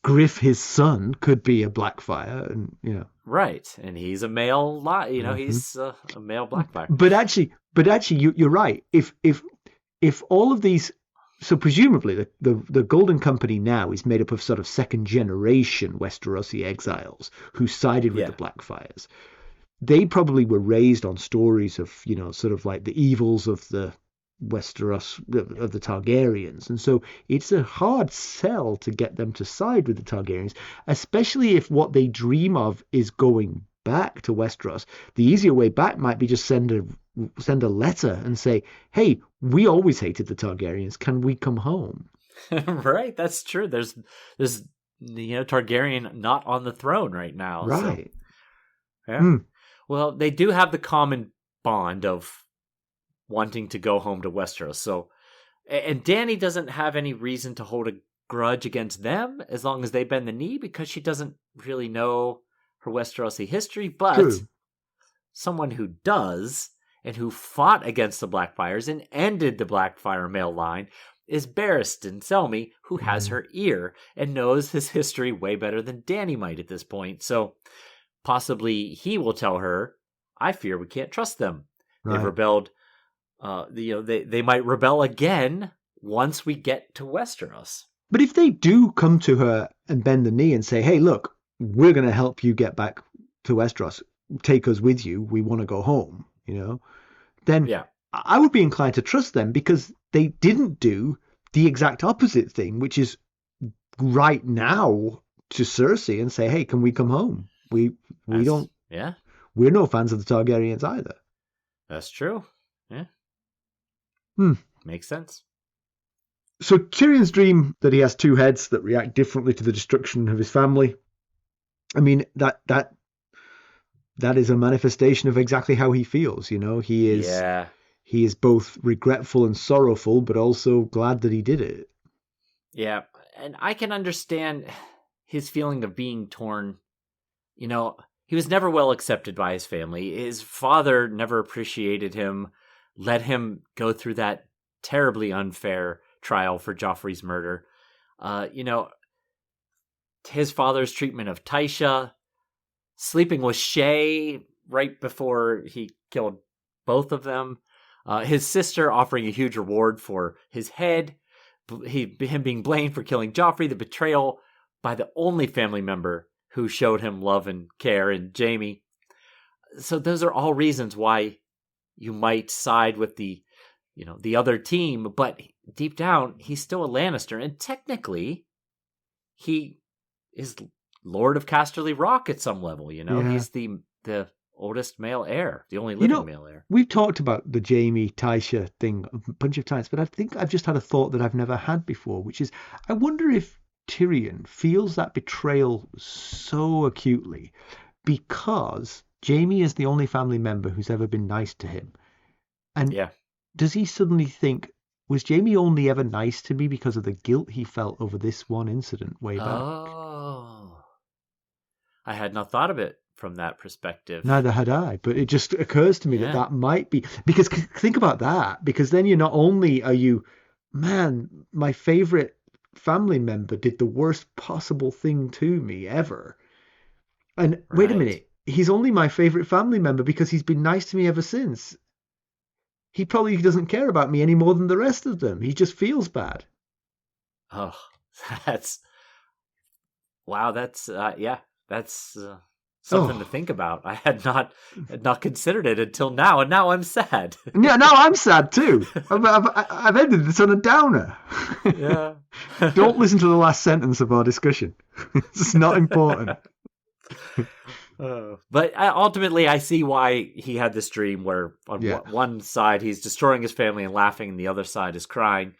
Griff, his son, could be a Blackfire, and right, and he's a male. He's a male Blackfire. But actually, you're right. If if all of these, so presumably the Golden Company now is made up of sort of second generation Westerosi exiles who sided with the Blackfires. They probably were raised on stories of, sort of like the evils of the Westeros, of the Targaryens. And so it's a hard sell to get them to side with the Targaryens, especially if what they dream of is going back to Westeros. The easier way back might be just send a letter and say, hey, we always hated the Targaryens. Can we come home? Right. That's true. There's Targaryen not on the throne right now. Right. So, yeah. Well, they do have the common bond of wanting to go home to Westeros. So, and Dany doesn't have any reason to hold a grudge against them as long as they bend the knee, because she doesn't really know her Westerosi history. But True. Someone who does, and who fought against the Blackfires and ended the Blackfire male line, is Barristan Selmy, who has her ear and knows his history way better than Dany might at this point. So possibly he will tell her, I fear we can't trust them. Right. They've rebelled. They might rebel again once we get to Westeros. But if they do come to her and bend the knee and say, hey, look, we're going to help you get back to Westeros. Take us with you. We want to go home, then I would be inclined to trust them, because they didn't do the exact opposite thing, which is right now to Cersei and say, hey, can we come home? We're no fans of the Targaryens either. That's true. Yeah. Makes sense. So Tyrion's dream that he has two heads that react differently to the destruction of his family. I mean, that is a manifestation of exactly how he feels. He is both regretful and sorrowful, but also glad that he did it. Yeah. And I can understand his feeling of being torn. He was never well accepted by his family. His father never appreciated him, let him go through that terribly unfair trial for Joffrey's murder. His father's treatment of Tysha, sleeping with Shay right before he killed both of them, his sister offering a huge reward for his head, him being blamed for killing Joffrey, the betrayal by the only family member who showed him love and care in Jaime. So those are all reasons why you might side with the other team, but deep down, he's still a Lannister, and technically, he is Lord of Casterly Rock at some level. He's the oldest male heir, the only living male heir. We've talked about the Jaime Tysha thing a bunch of times, but I think I've just had a thought that I've never had before, which is, I wonder if Tyrion feels that betrayal so acutely because Jaime is the only family member who's ever been nice to him. And does he suddenly think, was Jaime only ever nice to me because of the guilt he felt over this one incident way back? Oh. I had not thought of it from that perspective. Neither had I, but it just occurs to me that might be, because think about that, because then you're not only are you, man, my favorite family member did the worst possible thing to me ever. And wait a minute, he's only my favorite family member because he's been nice to me ever since. He probably doesn't care about me any more than the rest of them. He just feels bad. Oh, that's something to think about. I had not considered it until now, and now I'm sad. Yeah, now I'm sad too. I've ended this on a downer. Yeah. Don't listen to the last sentence of our discussion. It's not important. But ultimately, I see why he had this dream where on one side he's destroying his family and laughing, and the other side is crying.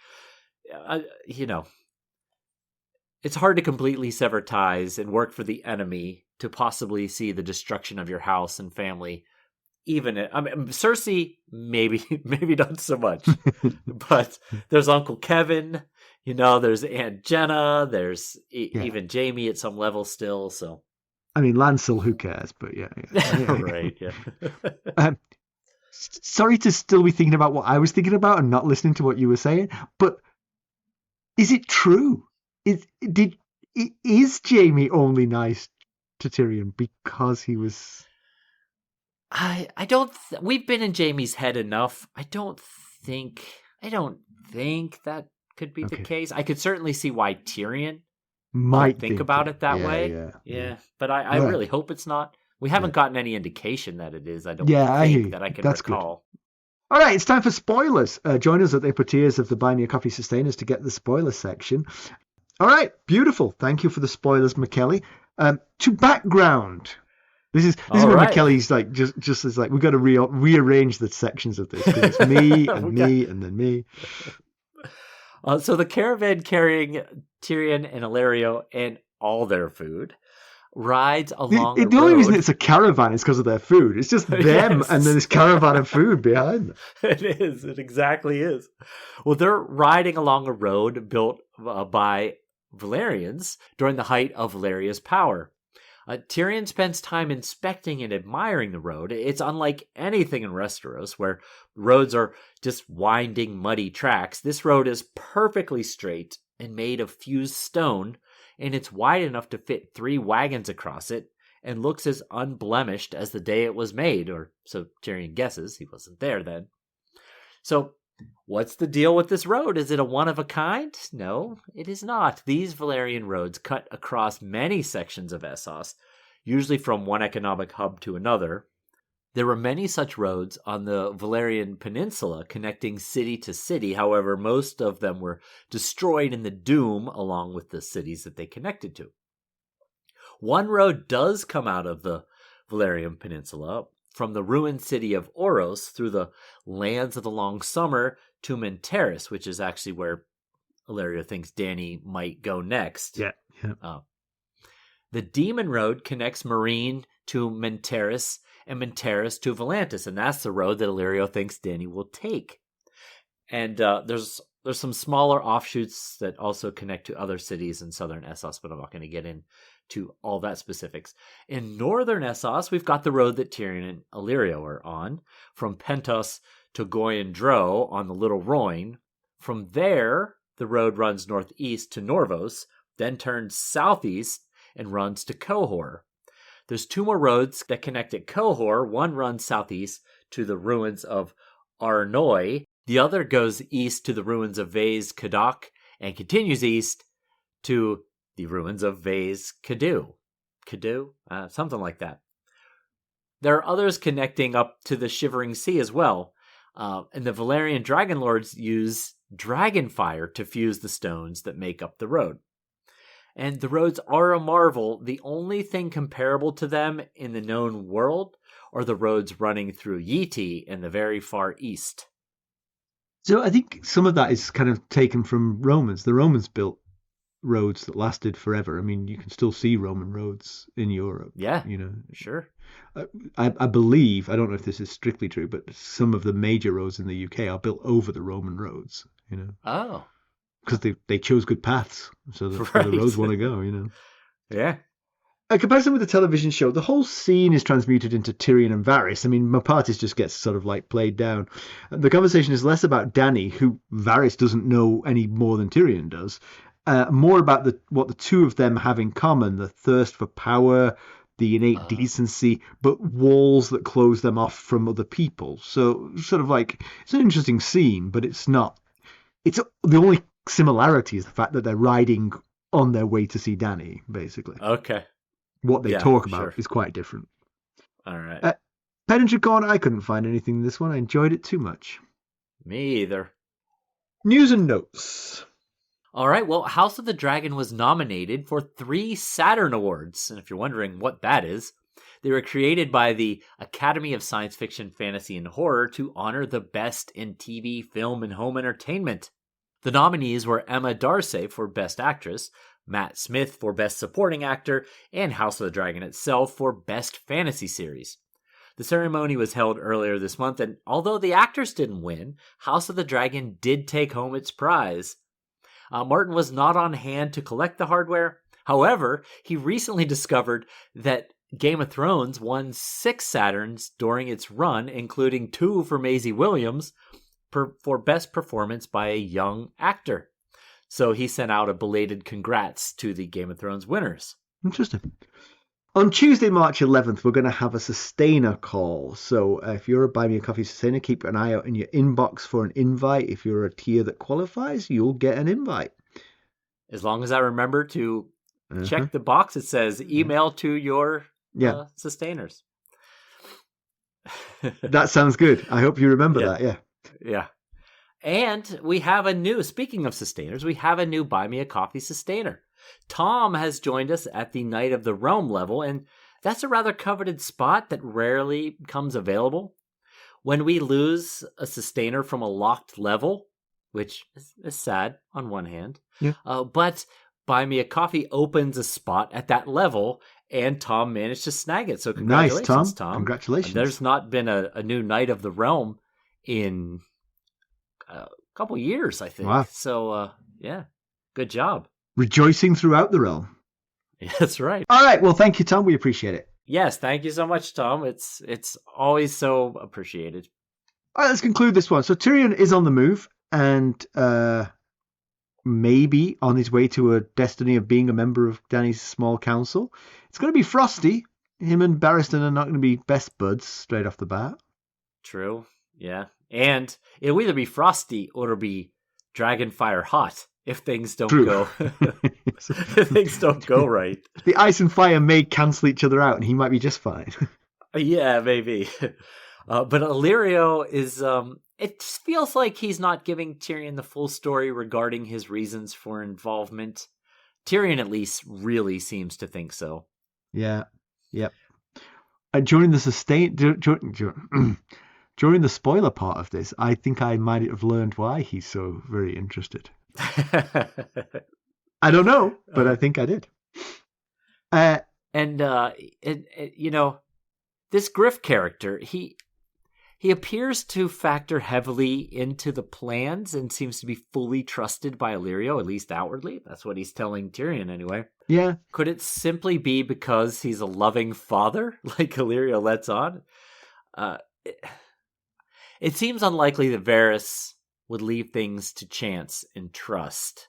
It's hard to completely sever ties and work for the enemy to possibly see the destruction of your house and family. Cersei, maybe not so much, but there's Uncle Kevin, there's Aunt Jenna, there's even Jaime at some level still. So, Lancel, who cares? But yeah. Right. Yeah. Sorry to still be thinking about what I was thinking about and not listening to what you were saying, but is it true? Is Jaime only nice to Tyrion because he was? I don't. We've been in Jaime's head enough. I don't think that could be the case. I could certainly see why Tyrion might think about it that way. Yeah. But I really hope it's not. We haven't gotten any indication that it is. I don't think that I can recall. Good. All right, it's time for spoilers. Join us at the upper tiers of the Buy Me a Coffee Sustainers to get the spoiler section. All right, beautiful. Thank you for the spoilers, Mackelly. To background. This is where Mackelly's like just is like we've got to rearrange the sections of this because it's me and me and then me. So the caravan carrying Tyrion and Illyrio and all their food rides along the road. The only reason it's a caravan is because of their food. It's just them and then this caravan of food behind them. It is. It exactly is. Well, they're riding along a road built by Valyrians during the height of Valyria's power. Tyrion spends time inspecting and admiring the road. It's unlike anything in Westeros, where roads are just winding, muddy tracks. This road is perfectly straight and made of fused stone, and it's wide enough to fit 3 wagons across it, and looks as unblemished as the day it was made, or so Tyrion guesses. He wasn't there then. So, what's the deal with this road? Is it a one-of-a-kind? No, it is not. These Valyrian roads cut across many sections of Essos, usually from one economic hub to another. There were many such roads on the Valyrian Peninsula connecting city to city. However, most of them were destroyed in the Doom along with the cities that they connected to. One road does come out of the Valyrian Peninsula, from the ruined city of Oros through the lands of the Long Summer to Menteris, which is actually where Illyrio thinks Dany might go next. Yeah. The Demon Road connects Meereen to Menteris and Menteris to Volantis, and that's the road that Illyrio thinks Dany will take. And there's some smaller offshoots that also connect to other cities in southern Essos, but I'm not going to get into all that specifics. In northern Essos, we've got the road that Tyrion and Illyrio are on, from Pentos to Goyen Dro on the Little Rhoyne. From there, the road runs northeast to Norvos, then turns southeast and runs to Qohor. There's 2 more roads that connect at Qohor. One runs southeast to the ruins of Arnoi. The other goes east to the ruins of Vase Kadok and continues east to the ruins of Vase Kadu. Something like that. There are others connecting up to the Shivering Sea as well. And the Valyrian Dragon Lords use dragon fire to fuse the stones that make up the road. And the roads are a marvel. The only thing comparable to them in the known world are the roads running through Yiti in the very far east. So I think some of that is kind of taken from Romans. The Romans built roads that lasted forever. I mean, you can still see Roman roads in Europe. Yeah, sure. I believe, I don't know if this is strictly true, but some of the major roads in the UK are built over the Roman roads. Oh, because they chose good paths, so the roads want to go. Yeah. A comparison with the television show, the whole scene is transmuted into Tyrion and Varys. I mean, Mopatis just gets sort of like played down. The conversation is less about Dany, who Varys doesn't know any more than Tyrion does, more about what the two of them have in common, the thirst for power, the innate decency, but walls that close them off from other people. So sort of like, it's an interesting scene, but it's not. It's the only similarity is the fact that they're riding on their way to see Dany, basically. Okay. What they talk about is quite different. All right. Pen and Tricorn, I couldn't find anything in this one. I enjoyed it too much. Me either. News and notes. All right. Well, House of the Dragon was nominated for 3 Saturn Awards. And if you're wondering what that is, they were created by the Academy of Science Fiction, Fantasy, and Horror to honor the best in TV, film, and home entertainment. The nominees were Emma Darcy for Best Actress, Matt Smith for Best Supporting Actor, and House of the Dragon itself for Best Fantasy Series. The ceremony was held earlier this month, and although the actors didn't win, House of the Dragon did take home its prize. Martin was not on hand to collect the hardware. However, he recently discovered that Game of Thrones won 6 Saturns during its run, including 2 for Maisie Williams, for Best Performance by a Young Actor. So he sent out a belated congrats to the Game of Thrones winners. Interesting. On Tuesday, March 11th, we're going to have a sustainer call. So if you're a Buy Me a Coffee sustainer, keep an eye out in your inbox for an invite. If you're a tier that qualifies, you'll get an invite. As long as I remember to check the box that says email to your sustainers. That sounds good. I hope you remember that. Yeah. Yeah. And we have speaking of sustainers, we have a new Buy Me a Coffee sustainer. Tom has joined us at the Knight of the Realm level, and that's a rather coveted spot that rarely comes available. When we lose a sustainer from a locked level, which is sad on one hand, but Buy Me a Coffee opens a spot at that level, and Tom managed to snag it. So congratulations, nice, Tom. Congratulations. There's not been a new Knight of the Realm in a couple years, I think. Wow. So, good job. Rejoicing throughout the realm. That's right. All right. Well, thank you, Tom. We appreciate it. Yes, thank you so much, Tom. It's always so appreciated. All right, let's conclude this one. So Tyrion is on the move and maybe on his way to a destiny of being a member of Dany's small council. It's going to be frosty. Him and Barristan are not going to be best buds straight off the bat. True. Yeah. And it'll either be frosty or it'll be dragonfire hot. If things don't go, if things don't go right, the ice and fire may cancel each other out, and he might be just fine. Yeah, maybe. But Illyrio is. It feels like he's not giving Tyrion the full story regarding his reasons for involvement. Tyrion, at least, really seems to think so. Yeah. Yep. During the during the spoiler part of this, I think I might have learned why he's so very interested. I don't know, but I think I did. This Griff character, he appears to factor heavily into the plans and seems to be fully trusted by Illyrio, at least outwardly. That's what he's telling Tyrion anyway. Yeah. Could it simply be because he's a loving father, like Illyrio lets on? It seems unlikely that Varys would leave things to chance and trust,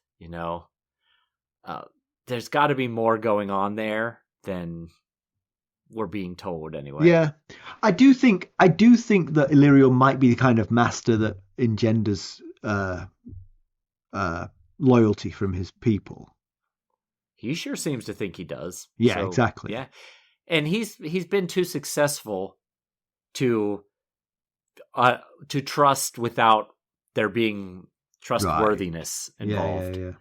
There's got to be more going on there than we're being told anyway. Yeah. I do think that Illyrio might be the kind of master that engenders loyalty from his people. He sure seems to think he does. Yeah, so, exactly. Yeah. And he's been too successful to trust without there being trustworthiness involved. Yeah.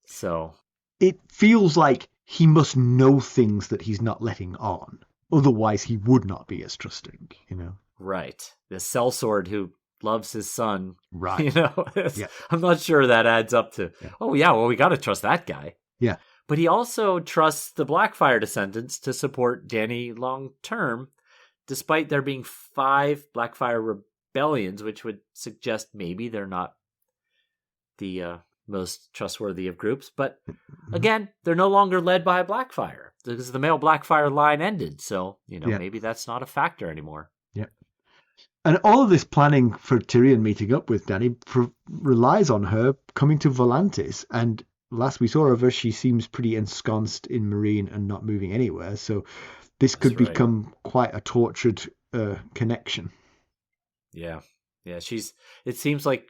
So it feels like he must know things that he's not letting on. Otherwise, he would not be as trusting, Right. The sellsword who loves his son. Right. I'm not sure that adds up to, we got to trust that guy. Yeah. But he also trusts the Blackfire descendants to support Dany long term, despite there being 5 Blackfire rebellions, which would suggest maybe they're not the most trustworthy of groups. But again, they're no longer led by a Blackfire because the male Blackfire line ended. So, maybe that's not a factor anymore. Yeah. And all of this planning for Tyrion meeting up with Dany relies on her coming to Volantis. And last we saw of her, she seems pretty ensconced in Meereen and not moving anywhere. So this could become quite a tortured connection. Yeah. Yeah. It seems like,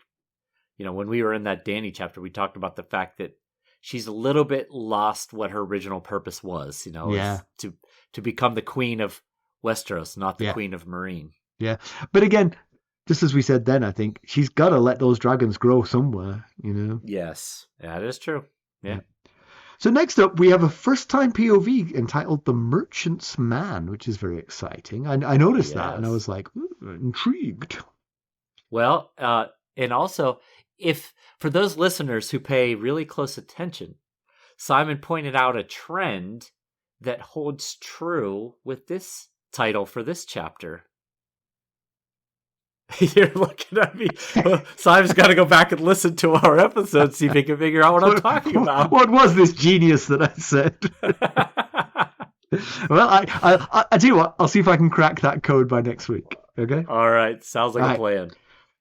when we were in that Dany chapter, we talked about the fact that she's a little bit lost what her original purpose was, is to become the queen of Westeros, not the queen of Meereen. Yeah. But again, just as we said then, I think she's got to let those dragons grow somewhere, Yes, that is true. Yeah. So next up, we have a first-time POV entitled The Merchant's Man, which is very exciting. I noticed that, and I was like, intrigued. Well, and also, if for those listeners who pay really close attention, Simon pointed out a trend that holds true with this title for this chapter. You're looking at me. Well, Simon's got to go back and listen to our episode, see if he can figure out what I'm talking about. What was this genius that I said? Well, I tell you what, I'll see if I can crack that code by next week. Okay? All right. Sounds like a plan.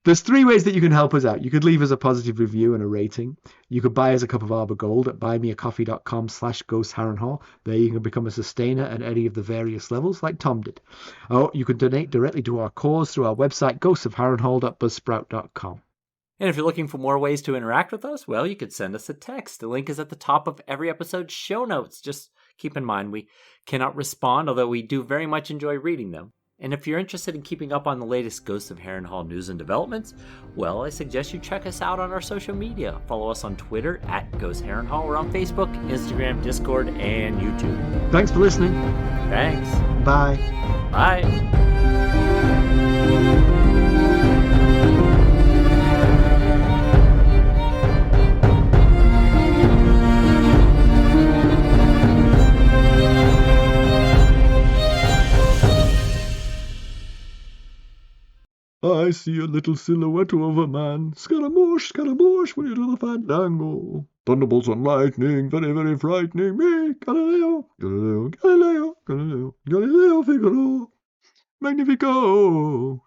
There's 3 ways that you can help us out. You could leave us a positive review and a rating. You could buy us a cup of Arbor Gold at buymeacoffee.com/ghostharrenhal. There you can become a sustainer at any of the various levels like Tom did. Or you can donate directly to our cause through our website ghostsofharrenhal.buzzsprout.com. And if you're looking for more ways to interact with us, well, you could send us a text. The link is at the top of every episode's show notes. Just keep in mind we cannot respond, although we do very much enjoy reading them. And if you're interested in keeping up on the latest Ghosts of Harrenhal news and developments, well, I suggest you check us out on our social media. Follow us on Twitter at Ghost Harrenhal. We're on Facebook, Instagram, Discord, and YouTube. Thanks for listening. Thanks. Bye. Bye. I see a little silhouette of a man. Scaramouche, Scaramouche, will you do the fandango? Thunderbolts and lightning, very, very frightening me. Galileo, Galileo, Galileo, Galileo, Galileo Figaro. Magnifico.